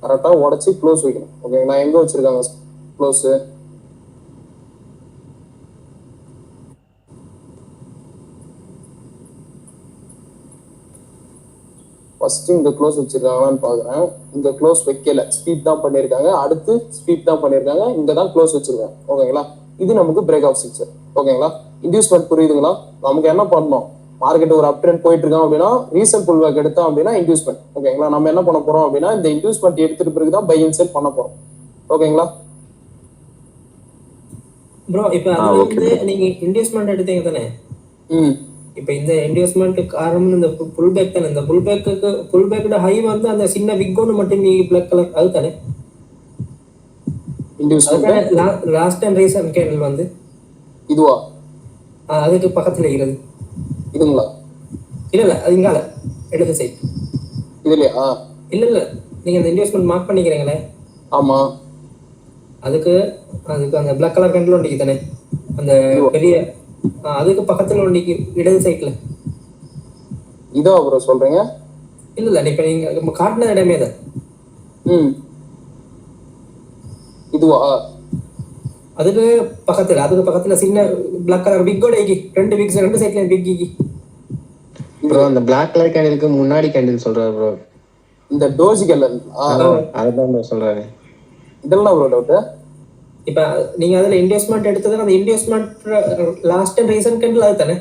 கரெக்டா உடைச்சு க்ளோஸ் வைக்கணும் ஓகேங்களா. எங்க வச்சிருக்காங்க க்ளோஸ், ஃபர்ஸ்ட் இங்க க்ளோஸ் வச்சிருக்காங்களான்னு பாக்குறேன். இங்க க்ளோஸ் வைக்கல, ஸ்வீப் தான் பண்ணிருக்காங்க. அடுத்து ஸ்வீப் தான் பண்ணிருக்காங்க, இங்க தான் க்ளோஸ் வச்சிருக்காங்க. ஓகேங்களா, இது நமக்கு பிரேக் ஆஃப் ஸ்ட்ரக்சர். ஓகேங்களா, இன்டியூஸ்மெண்ட் புரியுதுங்களா? நமக்கு என்ன பண்ணணும், மார்க்கெட் ஒரு அப் ட்ரெண்ட் போயிட்டு இருக்கோம் அப்படின்னா ரீசன்ட் புல் பேக் எடுத்தோம் அப்படின்னா இன்டியூஸ்மெண்ட். ஓகேங்களா, நம்ம என்ன பண்ண போறோம் அப்படின்னா இந்த இன்டியூஸ்மெண்ட் எடுத்துட்டு பிறகு தான் பை அண்ட் செல் பண்ண போறோம். ஓகேங்களா ப்ரோ? இப்போ அதுல வந்து நீங்க இன்வெஸ்ட்மெண்ட் எடுத்தீங்க தானே? இப்போ இந்த இன்வெஸ்ட்மெண்ட் காரணம் இந்த புல் பேக் தானே. இந்த புல் பேக்கோட ஹை வந்து அந்த சின்ன விக்கோன்னு மட்டும் நீ பிளாக் கலர் அது தானே inducement last time recent candle வந்து இதுவா? அதுக்கு பக்கத்துல இருக்கிறது இதுங்களா? இல்ல அது இங்கால இடது சைடு இதுலயா? இல்ல நீங்க இந்த இன்வெஸ்ட்மெண்ட் மார்க் பண்ணிக்கிறீங்களே? ஆமா, அதுக்கு அந்த பிளாக் கலர் கேண்டில் ஒண்டிக்கு தானே அந்த பெரிய அதுக்கு பக்கத்துல ஒண்டிக்கு இடது சைடுல. இதோ ப்ரோ சொல்றீங்க? இல்ல இப்ப நீங்க காட்டின இடமே தான். இதுவா? அதுக்கு பக்கத்துல சின்ன பிளாக் கலர் பிக்கோட ரெண்டு பிக்ஸ் ரெண்டு சைடுல பிக் ப்ரோ அந்த பிளாக் கலர் கேண்டிலுக்கு முன்னாடி கேண்டில் சொல்றாரு ப்ரோ. இந்த டோஜி கேண்டில் அதுதான் ப்ரோ சொல்றாரு. இதெல்லாம் ப்ரோ டவுட். இப்ப நீங்க அதுல இன்வெஸ்ட்மெண்ட் எடுத்தது அந்த investment last and recent candle அது தானே?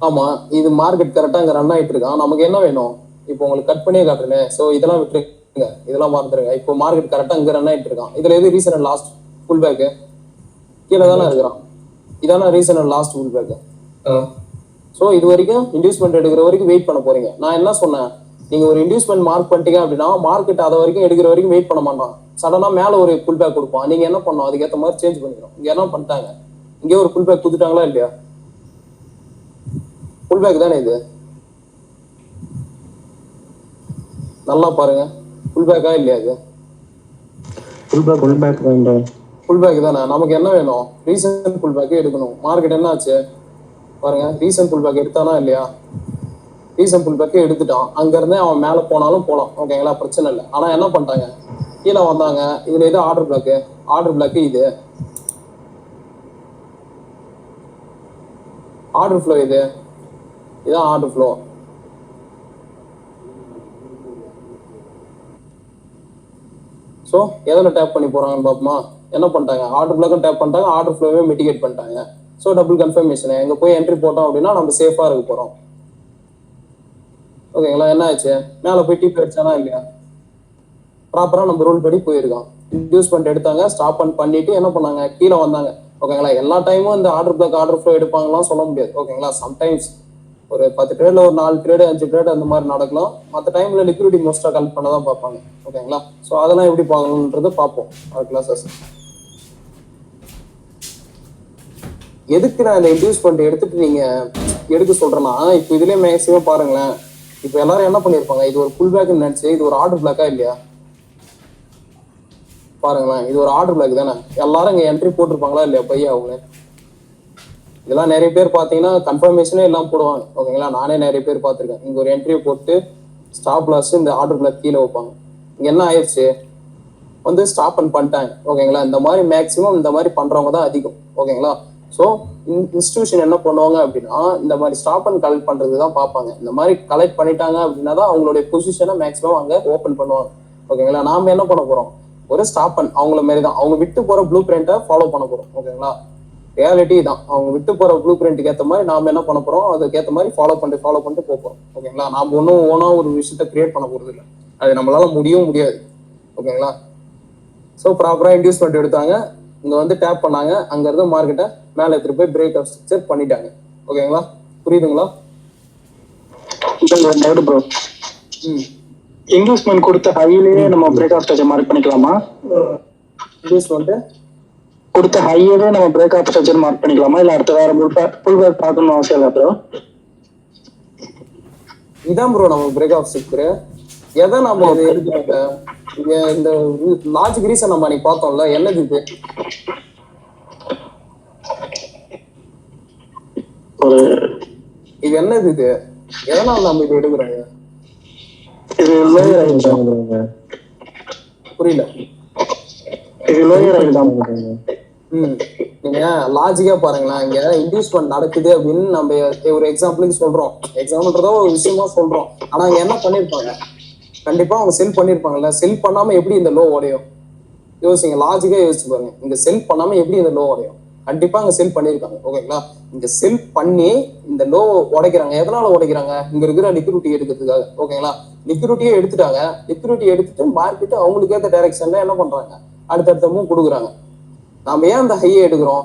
ஆமா, இது மார்க்கெட் கரெக்டா அங்க ரன் ஆயிட்டு இருக்கான். நமக்கு என்ன வேணும், இப்போ உங்களுக்கு கட் பண்ணியே காட்டுறேன். சோ இதெல்லாம் விட்டுருங்க, இதெல்லாம் மறந்துருங்க. இப்போ மார்க்கெட் கரெக்டா அங்க ரன் ஆயிட்டு இருக்கான். இதுல எது reason and last pull back? கீழே தானே இருக்கிறான். இதான reason and last pull back. So இது வரைக்கும் இன்வெஸ்ட்மெண்ட் எடுக்கிற வரைக்கும் வெயிட் பண்ண போறீங்க. நான் என்ன சொன்னேன், நீங்க ஒரு இன்வெஸ்ட்மெண்ட் மார்க் பண்ணிட்டீங்க அப்படின்னா மார்க்கெட் அதை வரைக்கும் எடுக்கிற வரைக்கும் வெயிட் பண்ண மாட்டான். சடனா மேல ஒரு புல் பேக் கொடுப்பான். நீங்க என்ன பண்ணணும், அதுக்கேற்ற மாதிரி சேஞ்ச் பண்ணிக்கணும். இங்க என்ன பண்ணிட்டாங்க, இங்கே ஒரு புல் பேக் கொடுத்துட்டாங்களா இல்லையா? புல் பேக் தானே இது, நல்லா பாருங்க. புல் பேக்கா இல்லையா? இது புல் பேக் தானே. நமக்கு என்ன வேணும், ரீசன்ட் புல் பேக்கே எடுக்கணும். மார்க்கெட் என்ன ஆச்சு பாருங்க, ரீசன்ட் புல் பேக் எடுத்தானா இல்லையா? ரீசன்ட் புல் பேக்கே எடுத்துட்டான். அங்க இருந்தே அவன் மேல போனாலும் போலாம். ஓகேங்களா, பிரச்சனை இல்லை. ஆனா என்ன பண்ணிட்டாங்க, கீழே வந்தாங்க. இதுல எது ஆர்டர் பிளாக் இது ஆர்டர் ஃப்ளோ, இதான் ஆர்டர் ஃப்ளோ. ஸோ எதில் டேப் பண்ணி போறாங்கன்னு பார்ப்போமா? என்ன பண்ணிட்டாங்க, ஆர்டர் பிளாக்கும் டேப் பண்ணிட்டாங்க, ஆர்டர் ஃப்ளோவே மிட்டிகேட் பண்ணிட்டாங்க. So double confirmation. எங்க போய் என்ட்ரி போட்டோம் அப்படின்னா நம்ம சேஃபா இருக்க போறோம். ஓகேங்களா, என்ன ஆச்சு, மேல போய் டிப் அடிச்சானா இல்லையா? ப்ராப்பரா நம்ம ரூல் படி போயிருக்கோம். இன்வெஸ்ட்மெண்ட் எடுத்தாங்க, ஸ்டாப் பண்ணிட்டு என்ன பண்ணாங்க, கீழே வந்தாங்க. ஓகேங்களா, எல்லா டைமும் இந்த ஆர்டர் பிளாக் ஆர்டர் ஃப்ளோ எடுப்பாங்கலாம் சொல்ல முடியாது. ஓகேங்களா, சம்டைம்ஸ் ஒரு 10 ட்ரேட்ல ஒரு 4 ட்ரேடு 5 ட்ரேடு அந்த மாதிரி நடக்கலாம். மற்ற டைம்ல லிக்விடிட்டி மோஸ்டா கலெக்ட் பண்ண தான் பார்ப்பாங்க. ஓகேங்களா, ஸோ அதெல்லாம் எப்படி பார்க்கணுன்றது பார்ப்போம் கிளாஸஸ். எதுக்கு நான் இந்த இன்வெஸ்ட்மெண்ட் எடுத்துட்டு நீங்க எடுக்க சொல்றேன்னா, இப்போ இதுலயே மேக்ஸிமம் பாருங்களேன், இப்போ எல்லாரும் என்ன பண்ணிருப்பாங்க, இது ஒரு புல் பேக் நினைச்சு இது ஒரு ஆர்டர் பிளாக்கா இல்லையா? பாருங்களேன், இது ஒரு ஆர்டர் பிளாக் தானே. எல்லாரும் இங்க என்ட்ரி போட்டிருப்பாங்களா இல்லையா பையா? அவங்க இதெல்லாம் நிறைய பேர் பார்த்தீங்கன்னா கன்ஃபர்மேஷனே எல்லாம் போடுவாங்க. ஓகேங்களா, நானே நிறைய பேர் பார்த்துருக்கேன். இங்க ஒரு என்ட்ரி போட்டு ஸ்டாப் லாஸ் இந்த ஆர்டர் பிளாக் கீழே வைப்பாங்க. இங்க என்ன ஆயிடுச்சு, வந்து ஸ்டாப் பண்ணிட்டாங்க. ஓகேங்களா, இந்த மாதிரி மேக்சிமம் இந்த மாதிரி பண்றவங்க தான் அதிகம். ஓகேங்களா, ஸோ இன்ஸ்டிடியூஷன் என்ன பண்ணுவாங்க அப்படின்னா இந்த மாதிரி ஸ்டாப் அண்ட் கலெக்ட் பண்றது தான் பார்ப்பாங்க. இந்த மாதிரி கலெக்ட் பண்ணிட்டாங்க அப்படின்னா தான் அவங்களுடைய பொசிஷனை மேக்ஸிமம் அங்கே ஓப்பன் பண்ணுவாங்க. ஓகேங்களா, நாம என்ன பண்ண போறோம், ஒரு ஸ்டாப் அண்ட் அவங்கள மாதிரி தான் அவங்க விட்டு போற ப்ளூ பிரிண்ட்டை ஃபாலோ பண்ண போறோம். ஓகேங்களா, ரியாலிட்டி தான். அவங்க விட்டு போற ப்ளூ பிரிண்ட்டுக்கு ஏற்ற மாதிரி நாம என்ன பண்ண போறோம், அதுக்கேற்ற மாதிரி ஃபாலோ பண்ணிட்டு போறோம். ஓகேங்களா, நாம ஒன்றும் ஓனா ஒரு விஷயத்த கிரியேட் பண்ண போறது இல்லை. அது நம்மளால முடியாது. ஓகேங்களா, ஸோ ப்ராப்பரா இன்வெஸ்ட்மெண்ட் எடுத்தாங்க, இங்க வந்து டேப் பண்ணாங்க, அங்க இருந்த மார்க்கெட்டை மேல எடுத்துட்டு போய் பிரேக் ஆஃப் ஸ்ட்ரக்சர் பண்ணிட்டாங்க. ஓகேங்களா, புரியுதுங்களா? ப்ரோ, இன்வெஸ்ட்மெண்ட் கொடுத்த ஹையிலேயே நம்ம பிரேக் ஆஃப் ஸ்ட்ரக்சர் மார்க் பண்ணிக்கலாமா? இன்வெஸ்ட்மெண்ட் கொடுத்த ஹையவே நம்ம பிரேக் ஆஃப் ஸ்ட்ரக்சர் மார்க் பண்ணிக்கலாமா, இல்ல அடுத்த வேற புல் பேக் பார்க்கணும்னு அவசியம் இல்லை ப்ரோ? இதான் ப்ரோ நம்ம பிரேக் ஆஃப் ஸ்ட்ரக்சர். எதை நம்ம இதை எடுத்துக்கிட்ட இந்த லாஜிக் ரீசன் நம்ம அன்னைக்கு பார்த்தோம்ல, என்னது இது? இது என்னது இது? எதனால நம்ம இது எடுக்கிறோங்க? இது புரியல. இது லோயர் ஆயிடுதான். நீங்க லாஜிக்கா பாருங்களேன், இங்க இன்டியூஸ்மெண்ட் நடக்குது அப்படின்னு நம்ம ஒரு எக்ஸாம்பிளுக்கு சொல்றோம், எக்ஸாம்பிள்ன்றதோ ஒரு விஷயமா சொல்றோம். ஆனா அங்க என்ன பண்ணிருப்பாங்க, கண்டிப்பா அவங்க செல் பண்ணிருப்பாங்கல்ல. செல் பண்ணாம எப்படி இந்த லோ உடையும்? யோசிங்க, லாஜிக்கா யோசிச்சு பாருங்க. இந்த செல் பண்ணாம எப்படி இந்த லோ உடையும்? கண்டிப்பா அங்க செல் பண்ணிருக்காங்க. ஓகேங்களா, இங்க செல் பண்ணி இந்த லோ உடைக்கிறாங்க. எதனால உடைக்கிறாங்க? இங்க இருக்கிற லிக்விடிட்டி எடுக்கிறதுக்காக. ஓகேங்களா, லிக்விடிட்டியே எடுத்துட்டாங்க. லிக்விடிட்டி எடுத்துட்டு மார்க்கெட் அவங்களுக்கு ஏற்ற டைரக்ஷன்ல என்ன பண்றாங்க, அடுத்தடுத்த மூவ் கொடுக்குறாங்க. நாம ஏன் அந்த ஹையை எடுக்கிறோம்?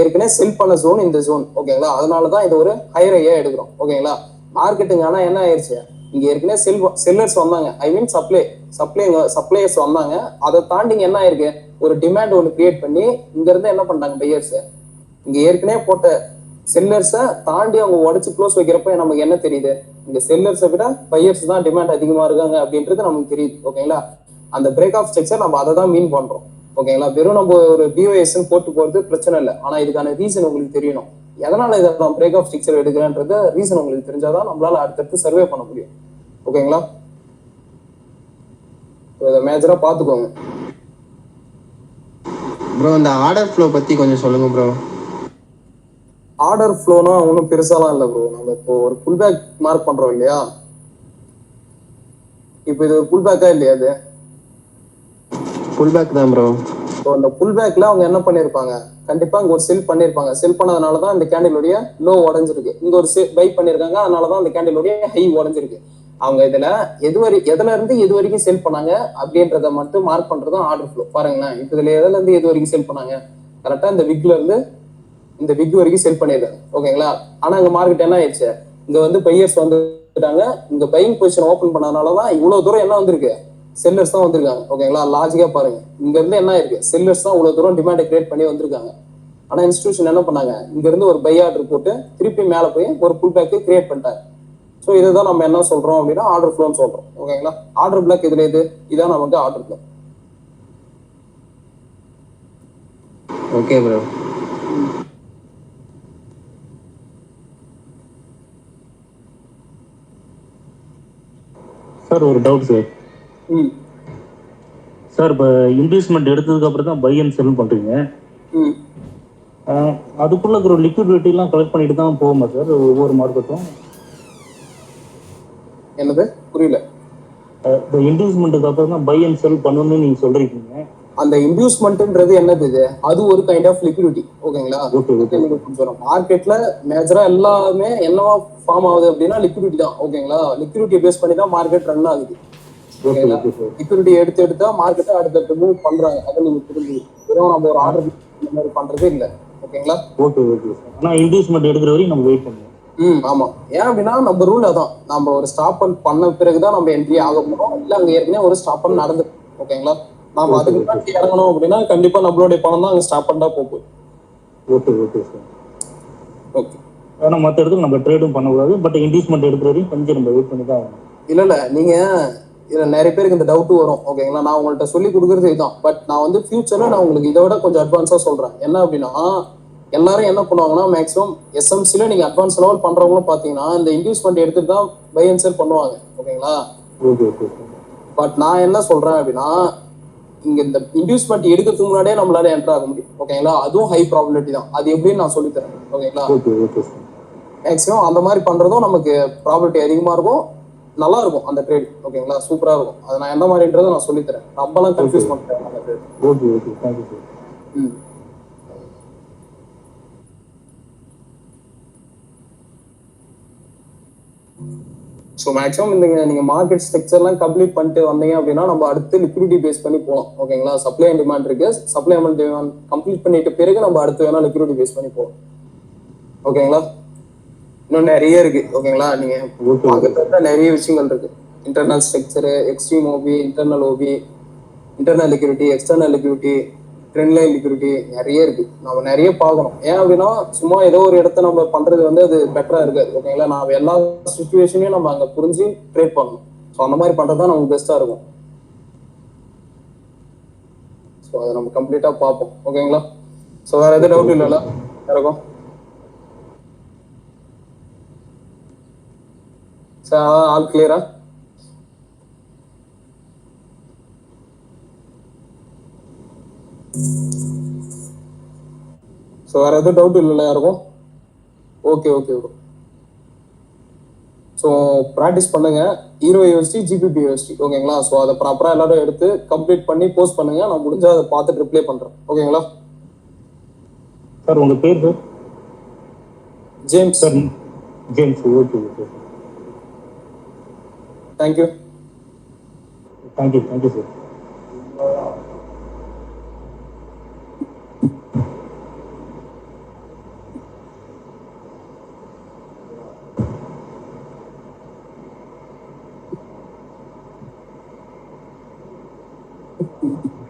ஏற்கனவே செல் பண்ண ஜோன் இந்த ஜோன். ஓகேங்களா, அதனாலதான் இது ஒரு ஹையர் ஹையா எடுக்கிறோம். ஓகேங்களா, மார்க்கெட்டுங்க ஆனா என்ன ஆயிடுச்சு, இங்க ஏற்கனவே செல்லர்ஸ் வந்தாங்க, ஐ மீன் சப்ளையர்ஸ் வந்தாங்க. அதை தாண்டி என்ன ஆயிருக்கு, ஒரு டிமாண்ட் ஒன்று கிரியேட் பண்ணி இங்க இருந்து என்ன பண்றாங்க பையர்ஸ், இங்க ஏற்கனவே போட்ட செல்லர்ஸை தாண்டி அவங்க உடச்சு க்ளோஸ் வைக்கிறப்ப நமக்கு என்ன தெரியுது, இங்க செல்லர்ஸை விட பையர்ஸ் தான் டிமாண்ட் அதிகமா இருக்காங்க அப்படின்றது நமக்கு தெரியுது. ஓகேங்களா, அந்த பிரேக் ஆஃப் ஸ்ட்ரக்சர் நம்ம அதை தான் மீன் பண்றோம். ஓகேங்களா, வெறும் நம்ம ஒரு பிஓஎஸ் போட்டு போறது பிரச்சனை இல்லை, ஆனா இதுக்கான ரீசன் உங்களுக்கு தெரியணும். எதனால இதை நான் பிரேக் ஆஃப் ஸ்ட்ரக்சர் எடுக்கிறேன்றது ரீசன் உங்களுக்கு தெரிஞ்சாதான் நம்மளால அடுத்தடுத்து சர்வே பண்ண முடியும். ஓகேங்களா, இதை மேஜரா பாத்துக்கோங்க. ப்ரோ இந்த ஆர்டர் ஃப்ளோ பத்தி கொஞ்சம் சொல்லுங்க ப்ரோ. ஆர்டர் ஃப்ளோனா ஒன்றும் பெருசாலாம் இல்லை ப்ரோ. நம்ம இப்போ ஒரு புல் பேக் மார்க் பண்றோம் இல்லையா, இப்போ இது ஒரு புல் பேக்கா இல்லையா? அது புல் பேக் தான் ப்ரோ. ஸோ அந்த புல் பேக்ல அவங்க என்ன பண்ணிருப்பாங்க, கண்டிப்பா இங்க ஒரு செல் பண்ணிருப்பாங்க. செல் பண்ணதுனாலதான் இந்த கேண்டிலுடைய லோ உடஞ்சிருக்கு. இங்க ஒரு பை பண்ணிருக்காங்க, அதனாலதான் இந்த கேண்டிலுடைய ஹை உடஞ்சிருக்கு. அவங்க இதுல எதுல இருந்து எது வரைக்கும் செல் பண்ணாங்க அப்படின்றத மட்டும் மார்க் பண்றதும் ஆர்டர் ஃப்ளோ. பாருங்களேன், இப்போ இதுல எதுல இருந்து எது வரைக்கும் செல் பண்ணாங்க, கரெக்டா இந்த விக்ல இருந்து இந்த விக் வரைக்கும் செல் பண்ணிருக்காங்க. ஓகேங்களா, ஆனா இங்க மார்க்கெட் என்ன ஆயிடுச்சு, இங்க வந்து பையர்ஸ் வந்துட்டாங்க. இங்க பையிங் பொசிஷன் ஓபன் பண்ணதுனாலதான் இவ்வளவு தூரம் என்ன வந்திருக்கு, செல்லர்ஸ் தான் வந்திருக்காங்க. ஓகேங்களா, லாஜிக்கா பாருங்க, இங்க இருந்து என்ன இருக்கு, செல்லர்ஸ் தான் இவ்வளவு தூரம் டிமாண்டை கிரியேட் பண்ணி வந்திருக்காங்க. ஆனா இன்ஸ்டிடியூஷன் என்ன பண்ணாங்க, இங்க இருந்து ஒரு பை ஆர்டர் போட்டு திருப்பி மேல போய் ஒரு புல் பேக் கிரியேட் பண்ணிட்டாங்க. ஸோ இதுதான் நம்ம என்ன சொல்றோம் அப்படின்னா ஆர்டர் ஃப்ளோன்னு சொல்றோம். ஓகேங்களா, ஆர்டர் பிளாக் இதுல இதான் நமக்கு order black. Okay bro. Sir ஒரு டவுட் சார். சார் இப்போ இன்வெஸ்ட்மெண்ட் எடுத்ததுக்கு அப்புறம் தான் பை அண்ட் செல் பண்றீங்க. அதுக்குள்ள இருக்கிற லிக்விடிட்டி எல்லாம் கலெக்ட் பண்ணிட்டு தான் போகுமா சார் ஒவ்வொரு மார்க்கெட்டும்? என்னது புரியல? இப்போ இன்வெஸ்ட்மெண்ட்டுக்கு அப்புறம் தான் பை அண்ட் செல் பண்ணணும்னு நீங்க சொல்றீங்க. அந்த இன்டியூஸ்மெண்ட்ன்றது என்னது, அது ஒரு கைண்ட் ஆஃப் லிக்விடிட்டி. ஓகேங்களா, மார்க்கெட்ல மேஜரா எல்லாமே என்னவா ஃபார்ம் ஆகுது அப்படின்னா லிக்விடிட்டி தான். ஓகேங்களா, லிக்விடிட்டி பேஸ் பண்ணி தான் மார்க்கெட் ரன் ஆகுது. ஓகேங்களா, லிக்விடிட்டி எடுத்தா மார்க்கெட்டை அடுத்தடுத்து மூவ் பண்றாங்க. அதை நீங்க புரிஞ்சு வெறும் நம்ம ஒரு ஆர்டர் இந்த மாதிரி பண்றதே இல்லை. ஓகேங்களா, ஓகே ஓகே சார். ஆனா இன்வெஸ்ட்மெண்ட் எடுக்கிற வரைக்கும் நம்ம வெயிட் பண்ணுவோம். ஆமா. ஏன் அப்படின்னா நம்ம ரூல் அதான், நம்ம ஒரு ஸ்டாப் பண்ண பிறகுதான் நம்ம என்ட்ரி ஆக போறோம். இல்ல அங்க ஏற்கனவே ஒரு ஸ்டாப் நடந்து. ஓகேங்களா, நாம அதுக்கு முன்னாடி இறங்கணும் அப்படின்னா கண்டிப்பா நம்மளுடைய பணம் தான் அங்க ஸ்டாப் பண்ணா போகும். Okay okay sir. ஓகே, ஆனா மற்ற இடத்துல நம்ம ட்ரேடும் பண்ணக்கூடாது. பட் இன்வெஸ்ட்மெண்ட் எடுக்கிற வரைக்கும் கொஞ்சம் நம்ம வெயிட் பண்ணி தான் ஆகணும். இல்ல நீங்க இதுல நிறைய பேருக்கு இந்த டவுட் வரும். ஓகேங்களா, நான் உங்கள்கிட்ட சொல்லி கொடுக்குறது இதுதான். பட் நான் வந்து ஃபியூச்சர்ல நான் உங்களுக்கு இதை விட கொஞ்சம் அட்வான்ஸா சொல்றேன். என்ன அப்படின்னா, எல்லாரும் என்ன பண்ணுவாங்கன்னா மேக்ஸிமம் எஸ்எம்சில நீங்க அட்வான்ஸ் லெவல் பண்றவங்களும் பாத்தீங்கன்னா இந்த இன்வெஸ்ட்மெண்ட் எடுத்துட்டு தான் பை அண்ட் செல் பண்ணுவாங்க. ஓகேங்களா, பட் நான் என்ன சொல்றேன் அப்படின்னா, இங்க இந்த இன்வெஸ்ட்மெண்ட் எடுக்கிறதுக்கு முன்னாடியே நம்மளால என்டர் ஆக முடியும். ஓகேங்களா, அதுவும் ஹை ப்ராபபிலிட்டி தான். அது எப்படின்னு நான் சொல்லித்தரேன். ஓகேங்களா, மேக்ஸிமம் அந்த மாதிரி பண்றதும் நமக்கு ப்ராபபிலிட்டி அதிகமா இருக்கும், நல்லா இருக்கும் அந்த ட்ரேட். ஓகேங்களா, சூப்பரா இருக்கும். அதை நான் எந்த மாதிரின்றதை நான் சொல்லித்தரேன். ரொம்பலாம் கன்ஃபியூஸ் பண்றேன் அந்த trade. Okay okay, thank you sir. So maximum நீங்க மார்க்கெட் ஸ்ட்ரக்சர்லாம் கம்ப்ளீட் பண்ணிட்டு வந்தீங்க அப்படின்னா நம்ம அடுத்து லிக்விடிட்டி பேஸ் பண்ணி போகலாம். ஓகேங்களா, சப்ளை அண்ட் டிமாண்ட் இருக்கு. சப்ளை அண்ட் டிமாண்ட் கம்ப்ளீட் பண்ணிட்டு பிறகு நம்ம அடுத்து வேணா லிக்விடிட்டி பேஸ் பண்ணி போகலாம். ஓகேங்களா, இன்னும் நிறைய இருக்கு. ஓகேங்களா, நீங்க நிறைய விஷயங்கள் இருக்கு. Internal structure, extreme OB, internal OB, internal liquidity, external liquidity, trend line liquidity, நிறைய இருக்கு. நம்ம நிறைய பார்க்கணும். ஏன் அப்படின்னா சும்மா ஏதோ ஒரு இடத்த நம்ம பண்றது வந்து அது பெட்டரா இருக்காது. ஓகேங்களா, நம்ம எல்லா சிச்சுவேஷனையும் நம்ம அங்க புரிஞ்சு ட்ரேட் பண்ணணும். ஸோ அந்த மாதிரி பண்றதுதான் நமக்கு பெஸ்டா இருக்கும். ஸோ அதை நம்ம கம்ப்ளீட்டா பார்ப்போம். ஓகேங்களா, ஸோ வேற எதுவும் டவுட் இல்லைல்ல யாருக்கும்? சார் ஆல் கிளியரா? ஸோ வேற எதுவும் டவுட் இல்லைல்ல யாருக்கும்? Okay okay bro. So practice பண்ணுங்க. ஹீரோ யூஎஸ்டி ஜிபிபி யூஎஸ்டி ஓகேங்களா? ஸோ அதை ப்ராப்பராக எல்லாரும் எடுத்து கம்ப்ளீட் பண்ணி போஸ்ட் பண்ணுங்க. நான் முடிஞ்சா அதை பார்த்துட்டு ரிப்ளை பண்றேன். ஓகேங்களா சார்? உங்க பேர் sir? James. Sir James. Okay okay. Thank you. Thank you sir. Thank you.